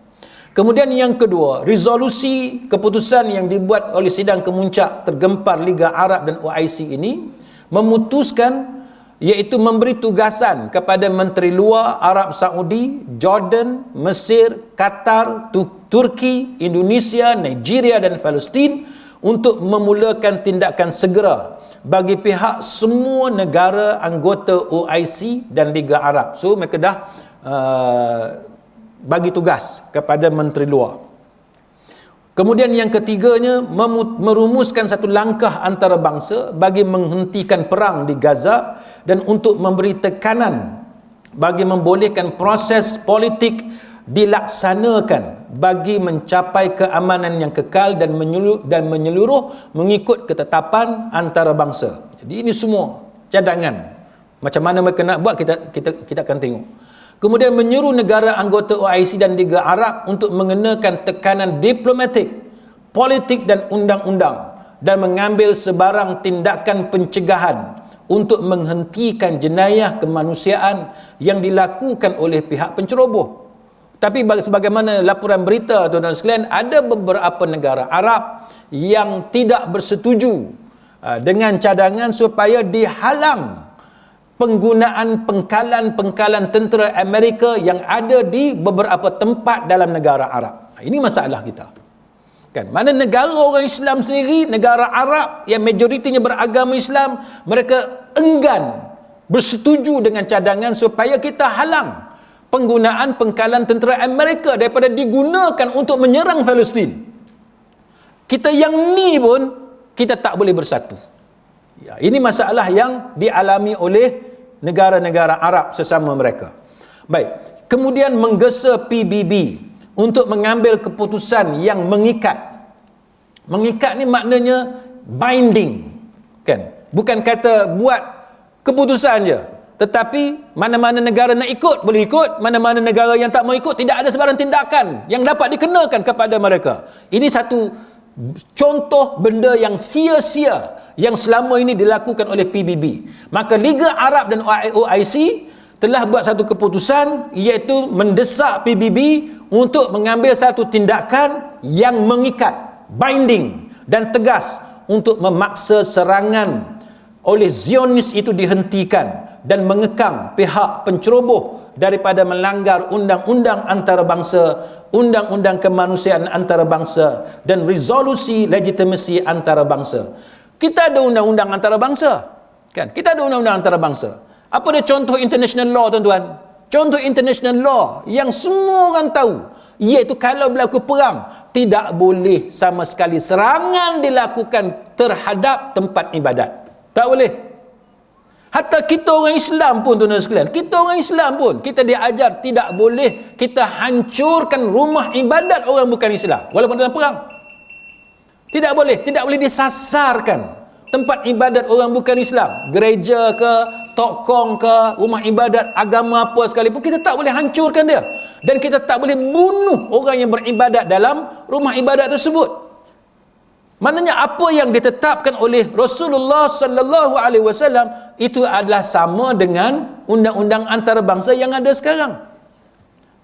Kemudian yang kedua, resolusi keputusan yang dibuat oleh sidang kemuncak tergempar Liga Arab dan OIC ini memutuskan, iaitu memberi tugasan kepada Menteri Luar Arab Saudi, Jordan, Mesir, Qatar, Turki, Indonesia, Nigeria dan Palestin untuk memulakan tindakan segera bagi pihak semua negara anggota OIC dan Liga Arab. So mereka dah bagi tugas kepada Menteri Luar. Kemudian yang ketiganya, merumuskan satu langkah antarabangsa bagi menghentikan perang di Gaza dan untuk memberi tekanan bagi membolehkan proses politik dilaksanakan bagi mencapai keamanan yang kekal dan menyeluruh mengikut ketetapan antarabangsa. Jadi ini semua cadangan. Macam mana mereka nak buat, kita akan tengok. Kemudian menyuruh negara anggota OIC dan Liga Arab untuk mengenakan tekanan diplomatik, politik dan undang-undang dan mengambil sebarang tindakan pencegahan untuk menghentikan jenayah kemanusiaan yang dilakukan oleh pihak penceroboh. Tapi sebagaimana laporan berita, tuan-tuan sekalian, ada beberapa negara Arab yang tidak bersetuju dengan cadangan supaya dihalang penggunaan pengkalan-pengkalan tentera Amerika yang ada di beberapa tempat dalam negara Arab. Ini masalah kita. Kan? Mana negara orang Islam sendiri, negara Arab yang majoritinya beragama Islam, mereka enggan bersetuju dengan cadangan supaya kita halang penggunaan pengkalan tentera Amerika daripada digunakan untuk menyerang Palestin. Kita yang ni pun kita tak boleh bersatu. Ya, ini masalah yang dialami oleh negara-negara Arab sesama mereka. Baik, kemudian menggesa PBB untuk mengambil keputusan yang mengikat. Mengikat ni maknanya binding, kan? Bukan kata buat keputusan je, tetapi mana-mana negara nak ikut boleh ikut, mana-mana negara yang tak mau ikut tidak ada sebarang tindakan yang dapat dikenakan kepada mereka. Ini satu contoh benda yang sia-sia yang selama ini dilakukan oleh PBB. Maka Liga Arab dan OIC telah buat satu keputusan, iaitu mendesak PBB untuk mengambil satu tindakan yang mengikat, binding dan tegas untuk memaksa serangan oleh Zionis itu dihentikan dan mengekang pihak penceroboh daripada melanggar undang-undang antarabangsa, undang-undang kemanusiaan antarabangsa dan resolusi legitimasi antarabangsa. Kita ada undang-undang antarabangsa, kan? Kita ada undang-undang antarabangsa. Apa dia contoh international law, tuan-tuan? Contoh international law yang semua orang tahu, iaitu kalau berlaku perang, tidak boleh sama sekali serangan dilakukan terhadap tempat ibadat. Tak boleh. Hatta kita orang Islam pun, tuan-tuan sekalian, kita orang Islam pun, kita diajar tidak boleh kita hancurkan rumah ibadat orang bukan Islam, walaupun dalam perang. Tidak boleh disasarkan tempat ibadat orang bukan Islam, gereja ke, tokong ke, rumah ibadat agama apa sekalipun, kita tak boleh hancurkan dia. Dan kita tak boleh bunuh orang yang beribadat dalam rumah ibadat tersebut. Maknanya apa yang ditetapkan oleh Rasulullah sallallahu alaihi wasallam itu adalah sama dengan undang-undang antarabangsa yang ada sekarang.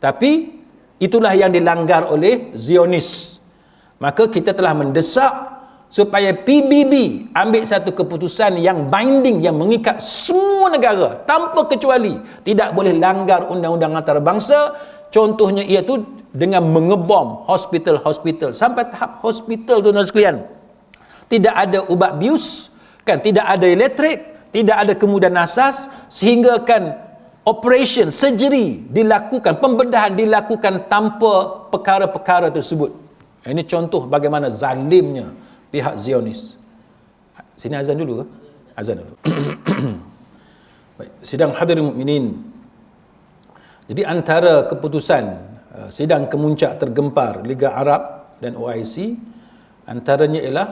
Tapi itulah yang dilanggar oleh Zionis. Maka kita telah mendesak supaya PBB ambil satu keputusan yang binding, yang mengikat semua negara tanpa kecuali, tidak boleh langgar undang-undang antarabangsa. Contohnya iaitu dengan mengebom hospital-hospital, sampai tahap hospital, tuan-tuan sekalian, tidak ada ubat bius, kan, tidak ada elektrik, tidak ada kemudahan asas, sehingga kan operation, surgery dilakukan, pembedahan dilakukan tanpa perkara-perkara tersebut. Ini contoh bagaimana zalimnya pihak Zionis. Sini azan dulu ke? Azan dulu. Baik, sidang hadirin mukminin. Jadi antara keputusan sidang kemuncak tergempar Liga Arab dan OIC, antaranya ialah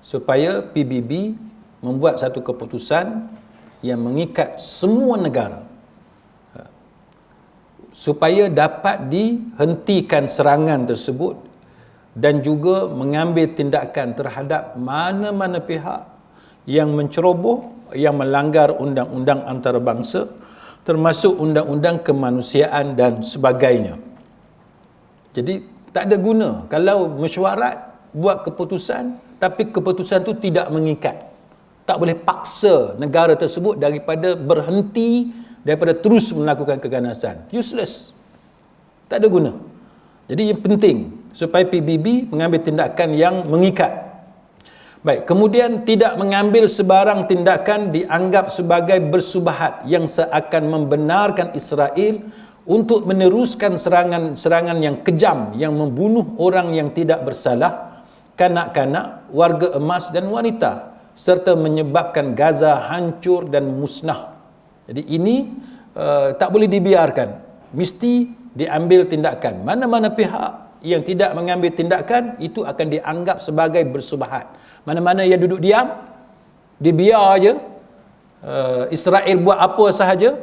supaya PBB membuat satu keputusan yang mengikat semua negara supaya dapat dihentikan serangan tersebut dan juga mengambil tindakan terhadap mana-mana pihak yang menceroboh, yang melanggar undang-undang antarabangsa, termasuk undang-undang kemanusiaan dan sebagainya. Jadi tak ada guna kalau mesyuarat buat keputusan tapi keputusan itu tidak mengikat. Tak boleh paksa negara tersebut daripada berhenti, daripada terus melakukan keganasan. Useless. Tak ada guna. Jadi yang penting supaya PBB mengambil tindakan yang mengikat. Baik, kemudian tidak mengambil sebarang tindakan dianggap sebagai bersubahat yang seakan membenarkan Israel untuk meneruskan serangan yang kejam yang membunuh orang yang tidak bersalah, kanak-kanak, warga emas dan wanita, serta menyebabkan Gaza hancur dan musnah. Jadi ini tak boleh dibiarkan, mesti diambil tindakan. Mana-mana pihak yang tidak mengambil tindakan itu akan dianggap sebagai bersubahat. Mana-mana yang duduk diam, dibiar aja, Israel buat apa sahaja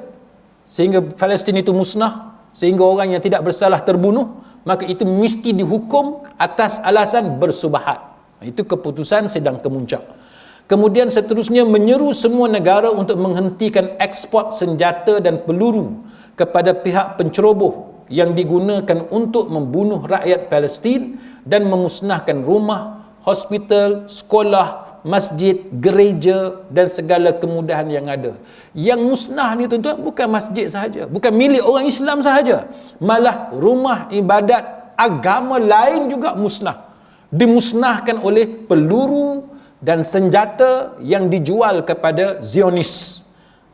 sehingga Palestin itu musnah, sehingga orang yang tidak bersalah terbunuh, maka itu mesti dihukum atas alasan bersubahat. Itu keputusan sidang kemuncak. Kemudian seterusnya menyeru semua negara untuk menghentikan ekspor senjata dan peluru kepada pihak penceroboh yang digunakan untuk membunuh rakyat Palestin dan memusnahkan rumah, hospital, sekolah, masjid, gereja dan segala kemudahan yang ada. Yang musnah ni tuan-tuan bukan masjid sahaja, bukan milik orang Islam sahaja, malah rumah ibadat agama lain juga musnah. Dimusnahkan oleh peluru dan senjata yang dijual kepada Zionis.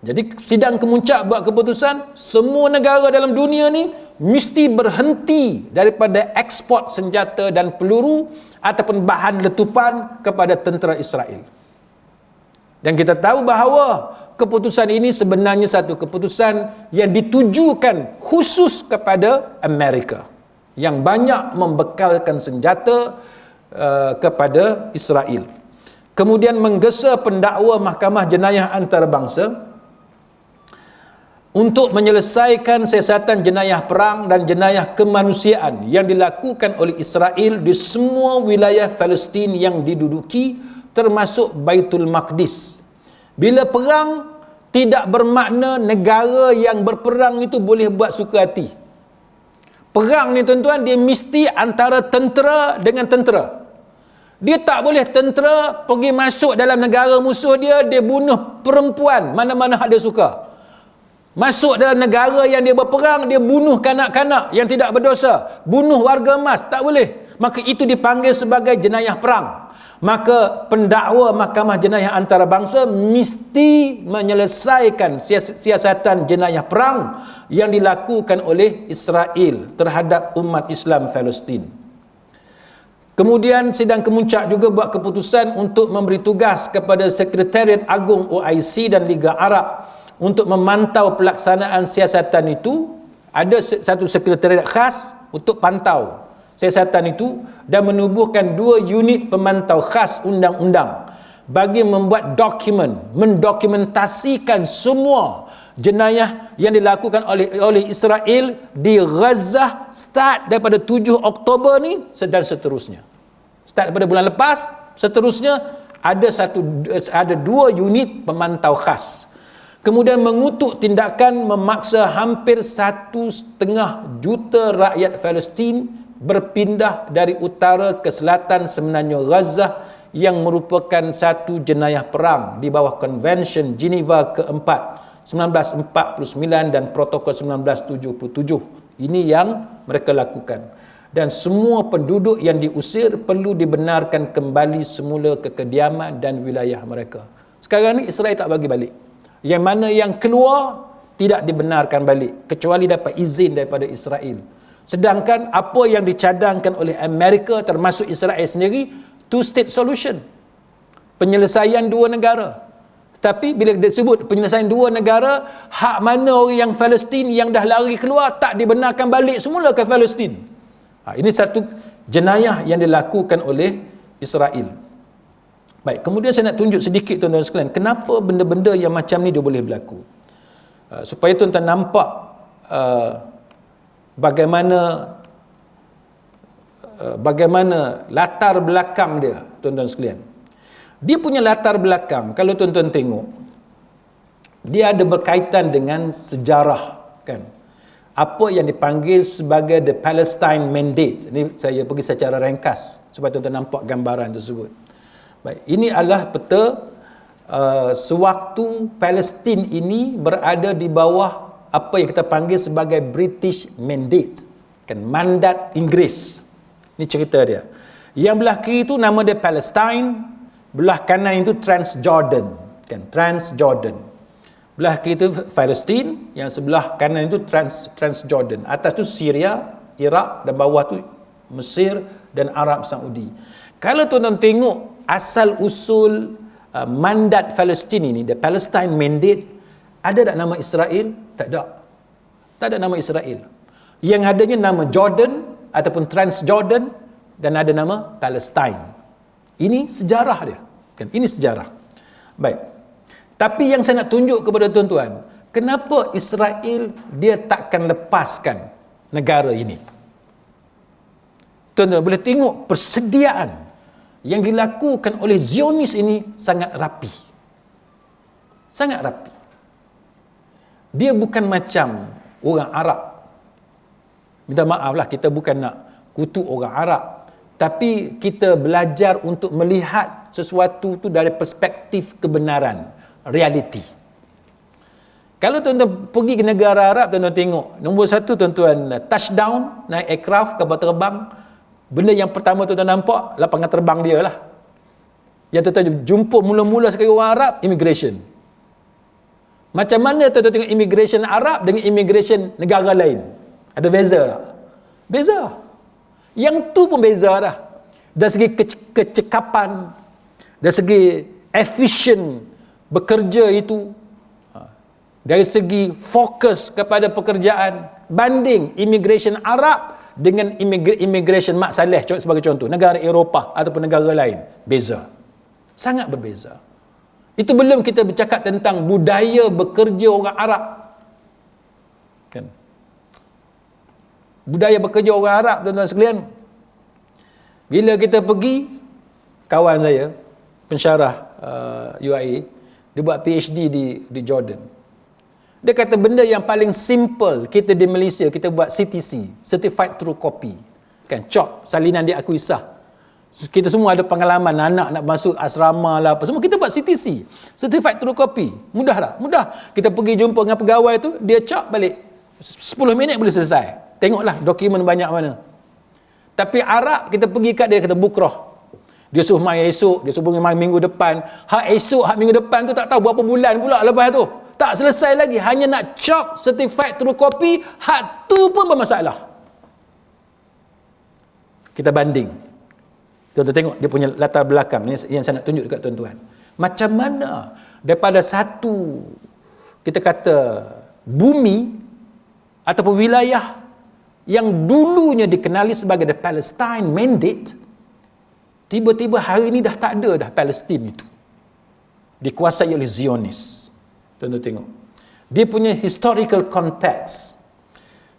Jadi sidang kemuncak buat keputusan semua negara dalam dunia ni mesti berhenti daripada ekspor senjata dan peluru ataupun bahan letupan kepada tentera Israel. Dan kita tahu bahawa keputusan ini sebenarnya satu keputusan yang ditujukan khusus kepada Amerika yang banyak membekalkan senjata kepada Israel. Kemudian menggesa pendakwa Mahkamah Jenayah Antarabangsa untuk menyelesaikan siasatan jenayah perang dan jenayah kemanusiaan yang dilakukan oleh Israel di semua wilayah Palestin yang diduduki, termasuk Baitul Maqdis. Bila perang, tidak bermakna negara yang berperang itu boleh buat suka hati. Perang ni tuan-tuan, dia mesti antara tentera dengan tentera. Dia tak boleh tentera pergi masuk dalam negara musuh dia, dia bunuh perempuan mana-mana hak dia suka. Masuk dalam negara yang dia berperang, dia bunuh kanak-kanak yang tidak berdosa, bunuh warga emas, tak boleh. Maka itu dipanggil sebagai jenayah perang. Maka pendakwa Mahkamah Jenayah Antarabangsa mesti menyelesaikan siasatan jenayah perang yang dilakukan oleh Israel terhadap umat Islam Palestin. Kemudian sidang kemuncak juga buat keputusan untuk memberi tugas kepada Sekretariat Agung OIC dan Liga Arab untuk memantau pelaksanaan siasatan itu. Ada satu sekretariat khas untuk pantau siasatan itu dan menubuhkan 2 unit pemantau khas undang-undang bagi membuat mendokumentasikan semua jenayah yang dilakukan oleh Israel di Gaza start daripada 7 Oktober ni dan seterusnya. Start daripada bulan lepas, seterusnya ada 2 unit pemantau khas. Kemudian mengutuk tindakan memaksa hampir 1,5 juta rakyat Palestin berpindah dari utara ke selatan semenanjung Gaza yang merupakan satu jenayah perang di bawah Konvensyen Geneva keempat 1949 dan Protokol 1977. Ini yang mereka lakukan. Dan semua penduduk yang diusir perlu dibenarkan kembali semula ke kediaman dan wilayah mereka. Sekarang ni Israel tak bagi balik. Yang mana yang keluar tidak dibenarkan balik kecuali dapat izin daripada Israel. Sedangkan apa yang dicadangkan oleh Amerika termasuk Israel sendiri, two-state solution. Penyelesaian 2 negara. Tapi bila disebut penyelesaian 2 negara, hak mana orang yang Palestin yang dah lari keluar tak dibenarkan balik semula ke Palestin. Ini satu jenayah yang dilakukan oleh Israel. Baik, kemudian saya nak tunjuk sedikit tuan-tuan sekalian, kenapa benda-benda yang macam ni dia boleh berlaku. Supaya tuan-tuan nampak bagaimana latar belakang dia, tuan-tuan sekalian. Dia punya latar belakang, kalau tuan-tuan tengok, dia ada berkaitan dengan sejarah, kan? Apa yang dipanggil sebagai the Palestine Mandate. Ini saya pergi secara ringkas supaya tuan-tuan nampak gambaran tersebut. Baik, ini adalah peta sewaktu Palestin ini berada di bawah apa yang kita panggil sebagai British Mandate, kan, mandat Inggeris. Ini cerita dia. Yang belah kiri itu nama dia Palestine, belah kanan itu Transjordan, kan, Transjordan. Belah kiri itu Palestin, yang sebelah kanan itu Transjordan. Atas tu Syria, Iraq, dan bawah tu Mesir dan Arab Saudi. Kalau tuan-tuan tengok asal usul mandat Palestin ini, the Palestine Mandate, ada tak nama Israel? Tak ada. Tak ada nama Israel. Yang adanya nama Jordan ataupun Transjordan dan ada nama Palestine. Ini sejarah dia, kan? Ini sejarah. Baik. Tapi yang saya nak tunjuk kepada tuan-tuan, kenapa Israel dia takkan lepaskan negara ini? Tuan-tuan boleh tengok persediaan yang dilakukan oleh Zionis ini sangat rapi. Sangat rapi. Dia bukan macam orang Arab. Minta maaf lah, kita bukan nak kutuk orang Arab. Tapi kita belajar untuk melihat sesuatu tu dari perspektif kebenaran. Reality. Kalau tuan-tuan pergi ke negara Arab, tuan-tuan tengok, nombor 1 tuan-tuan touchdown, naik aircraft, kapal terbang, benda yang pertama tuan-tuan nampak, lapangan terbang dia lah. Yang tuan-tuan jumpa mula-mula sekali orang Arab, immigration. Macam mana tuan-tuan tengok immigration Arab dengan immigration negara lain? Ada beza tak? Beza. Yang tu pun beza dah. Dari segi kecekapan, dari segi efisien bekerja itu, dari segi fokus kepada pekerjaan, banding immigration Arab dengan immigration Mak Saleh sebagai contoh, negara Eropah ataupun negara lain, beza, sangat berbeza. Itu belum kita bercakap tentang budaya bekerja orang Arab, kan? Budaya bekerja orang Arab, tuan-tuan sekalian, bila kita pergi, kawan saya pensyarah UIA, dia buat PhD di Jordan. Dia kata benda yang paling simple kita di Malaysia, kita buat CTC, Certified True Copy, kan, COP, salinan diakui sah. Kita semua ada pengalaman anak nak masuk asrama lah apa semua, kita buat CTC, Certified True Copy. Mudah tak? Mudah. Kita pergi jumpa dengan pegawai tu, dia COP balik 10 minit boleh selesai. Tengoklah dokumen banyak mana. Tapi Arab, kita pergi kat dia, kata bukrah, dia suruh mai esok, dia suruh mai minggu depan. Hak esok, hak minggu depan tu tak tahu berapa bulan pula lepas tu. Tak selesai lagi, hanya nak COP, Certified True Copy, hak tu pun bermasalah. Kita banding. Tuan-tuan tengok dia punya latar belakang yang saya nak tunjuk dekat tuan-tuan. Macam mana daripada satu, kita kata, bumi ataupun wilayah yang dulunya dikenali sebagai the Palestine Mandate, tiba-tiba hari ini dah tak ada dah Palestin itu. Dikuasai oleh Zionis. Tuan-tuan tengok. Dia punya historical context.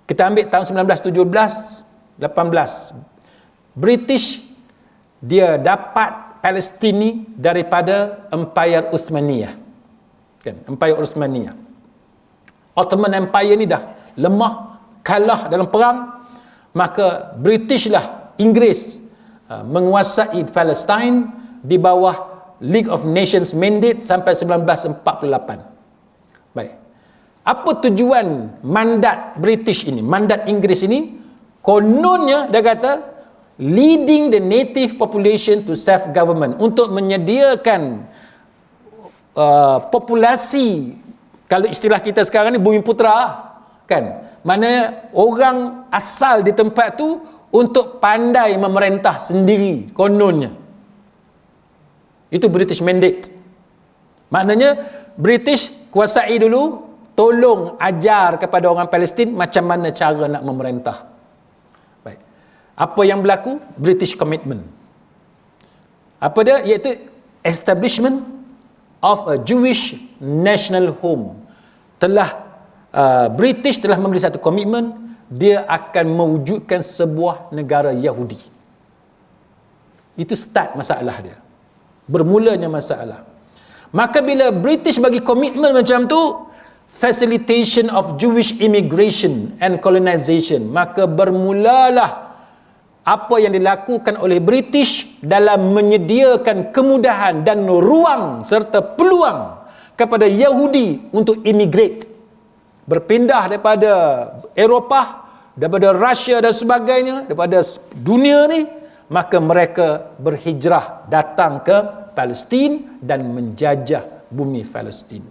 Kita ambil tahun 1917, 18. British, dia dapat Palestin ni daripada Empire Uthmaniyah. Kan? Empire Uthmaniyah. Ottoman Empire ni dah lemah, kalah dalam perang, maka British lah, Inggeris, menguasai Palestine di bawah League of Nations Mandate sampai 1948. Baik. Apa tujuan mandat British ini, mandat Inggeris ini? Kononnya dia kata leading the native population to self-government, untuk menyediakan populasi, kalau istilah kita sekarang ni bumi putera, kan? Mana orang asal di tempat tu untuk pandai memerintah sendiri, kononnya. Itu British Mandate. Maknanya British kuasai dulu, tolong ajar kepada orang Palestin macam mana cara nak memerintah. Baik. Apa yang berlaku? British Commitment. Apa dia? Iaitu establishment of a Jewish national home. British telah memberi satu komitmen, dia akan mewujudkan sebuah negara Yahudi. Itu start masalah dia. Bermulanya masalah. Maka bila British bagi komitmen macam tu, facilitation of Jewish immigration and colonization, maka bermulalah apa yang dilakukan oleh British dalam menyediakan kemudahan dan ruang serta peluang kepada Yahudi untuk immigrate, berpindah daripada Eropah, daripada Rusia dan sebagainya, daripada dunia ni, maka mereka berhijrah datang ke Palestin dan menjajah bumi Palestin.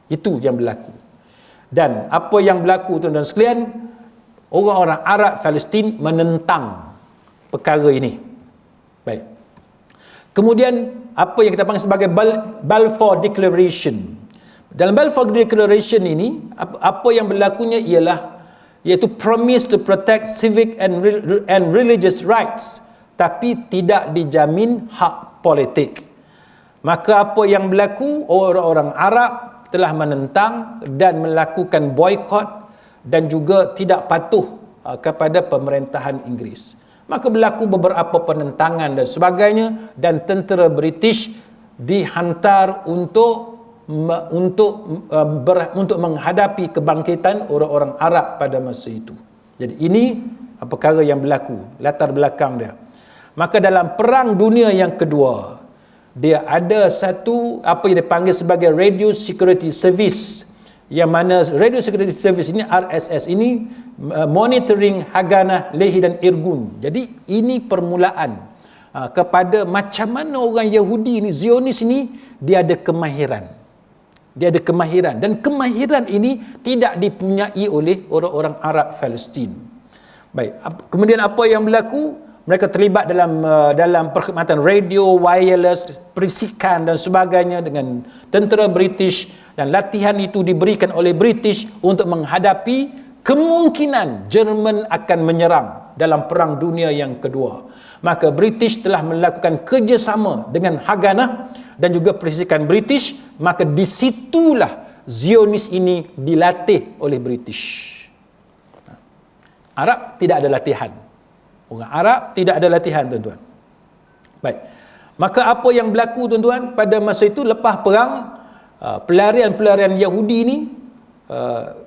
Itu yang berlaku. Dan apa yang berlaku, tuan-tuan sekalian, orang-orang Arab Palestin menentang perkara ini. Baik. Kemudian apa yang kita panggil sebagai Balfour Declaration. Dalam Balfour Declaration ini, apa yang berlakunya ialah, iaitu promise to protect civic and religious rights, tapi tidak dijamin hak politik. Maka apa yang berlaku, orang-orang Arab telah menentang dan melakukan boikot dan juga tidak patuh kepada pemerintahan Inggeris. Maka berlaku beberapa penentangan dan sebagainya, dan tentera British dihantar untuk menghadapi kebangkitan orang-orang Arab pada masa itu. Jadi ini perkara yang berlaku, latar belakang dia. Maka dalam Perang Dunia yang Kedua, dia ada satu apa yang dipanggil sebagai Radio Security Service, yang mana Radio Security Service ini, RSS ini, monitoring Haganah, Lehi dan Irgun. Jadi ini permulaan kepada macam mana orang Yahudi ini, Zionis ini, dia ada kemahiran. Dia ada kemahiran, dan kemahiran ini tidak dipunyai oleh orang-orang Arab Palestin. Baik, kemudian apa yang berlaku? Mereka terlibat dalam perkhidmatan radio, wireless, perisikan dan sebagainya dengan tentera British, dan latihan itu diberikan oleh British untuk menghadapi kemungkinan Jerman akan menyerang dalam Perang Dunia yang Kedua. Maka British telah melakukan kerjasama dengan Haganah dan juga perisikan British, maka disitulah Zionis ini dilatih oleh British. Arab tidak ada latihan. Orang Arab tidak ada latihan, tuan-tuan. Baik. Maka apa yang berlaku, tuan-tuan, pada masa itu lepas perang, pelarian-pelarian Yahudi ini,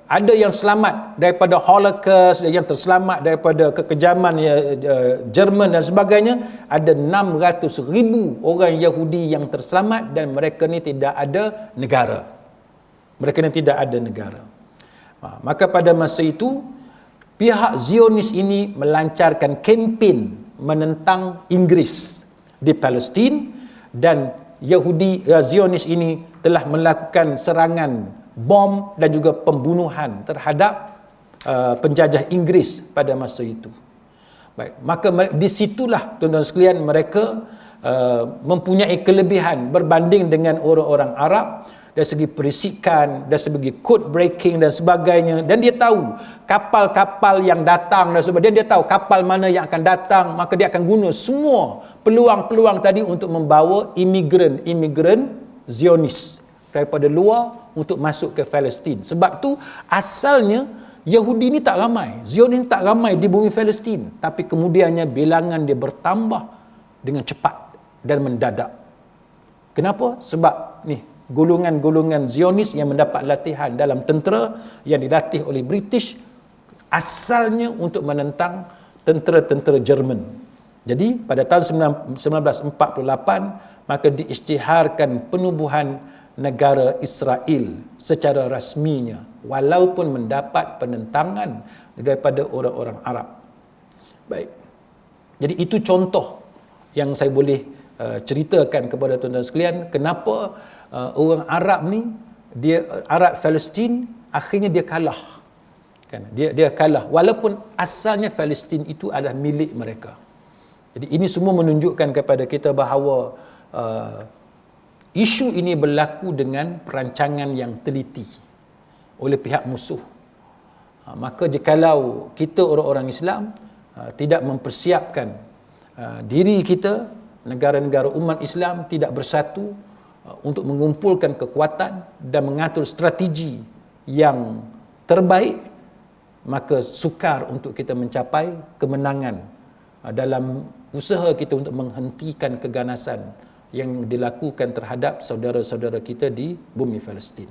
ada yang selamat daripada Holocaust, yang terselamat daripada kekejaman Jerman dan sebagainya. Ada 600,000 orang Yahudi yang terselamat, dan mereka ni tidak ada negara. Mereka ni tidak ada negara. Maka pada masa itu, pihak Zionis ini melancarkan kempen menentang Inggeris di Palestin, dan Zionis ini telah melakukan serangan bom dan juga pembunuhan terhadap penjajah Inggeris pada masa itu. Baik, maka di situlah tuan-tuan sekalian mereka mempunyai kelebihan berbanding dengan orang-orang Arab dari segi perisikan, dari segi code breaking dan sebagainya, dan dia tahu kapal-kapal yang datang dan sebagainya, dia tahu kapal mana yang akan datang, maka dia akan guna semua peluang-peluang tadi untuk membawa imigran Zionis daripada luar untuk masuk ke Palestin. Sebab tu asalnya Yahudi ni tak ramai, Zionis tak ramai di bumi Palestin, tapi kemudiannya bilangan dia bertambah dengan cepat dan mendadak. Kenapa? Sebab ni golongan-golongan Zionis yang mendapat latihan dalam tentera yang dilatih oleh British asalnya untuk menentang tentera-tentera Jerman. Jadi pada tahun 1948 maka diisytiharkan penubuhan negara Israel secara rasminya walaupun mendapat penentangan daripada orang-orang Arab. Baik. Jadi itu contoh yang saya boleh ceritakan kepada tuan-tuan sekalian kenapa orang Arab ni, dia Arab Palestin akhirnya dia kalah. Kan? Dia kalah walaupun asalnya Palestin itu adalah milik mereka. Jadi ini semua menunjukkan kepada kita bahawa isu ini berlaku dengan perancangan yang teliti oleh pihak musuh. Maka jikalau kita orang-orang Islam tidak mempersiapkan diri kita, negara-negara umat Islam tidak bersatu untuk mengumpulkan kekuatan dan mengatur strategi yang terbaik, maka sukar untuk kita mencapai kemenangan dalam usaha kita untuk menghentikan keganasan yang dilakukan terhadap saudara-saudara kita di bumi Palestin.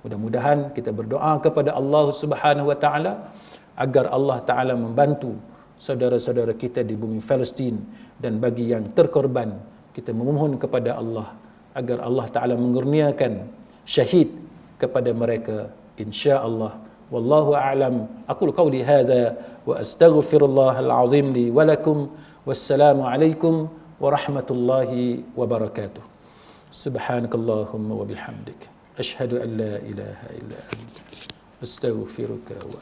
Mudah-mudahan kita berdoa kepada Allah Subhanahu wa taala agar Allah taala membantu saudara-saudara kita di bumi Palestin, dan bagi yang terkorban kita memohon kepada Allah agar Allah taala mengurniakan syahid kepada mereka insya-Allah. Wallahu a'lam. Aqulu qawli hadza wa astaghfirullahal azim li wa lakum. Wassalamu alaikum warahmatullahi wabarakatuh. Subhanakallahumma wa bihamdik asyhadu an la ilaha illa anta astaghfiruka wa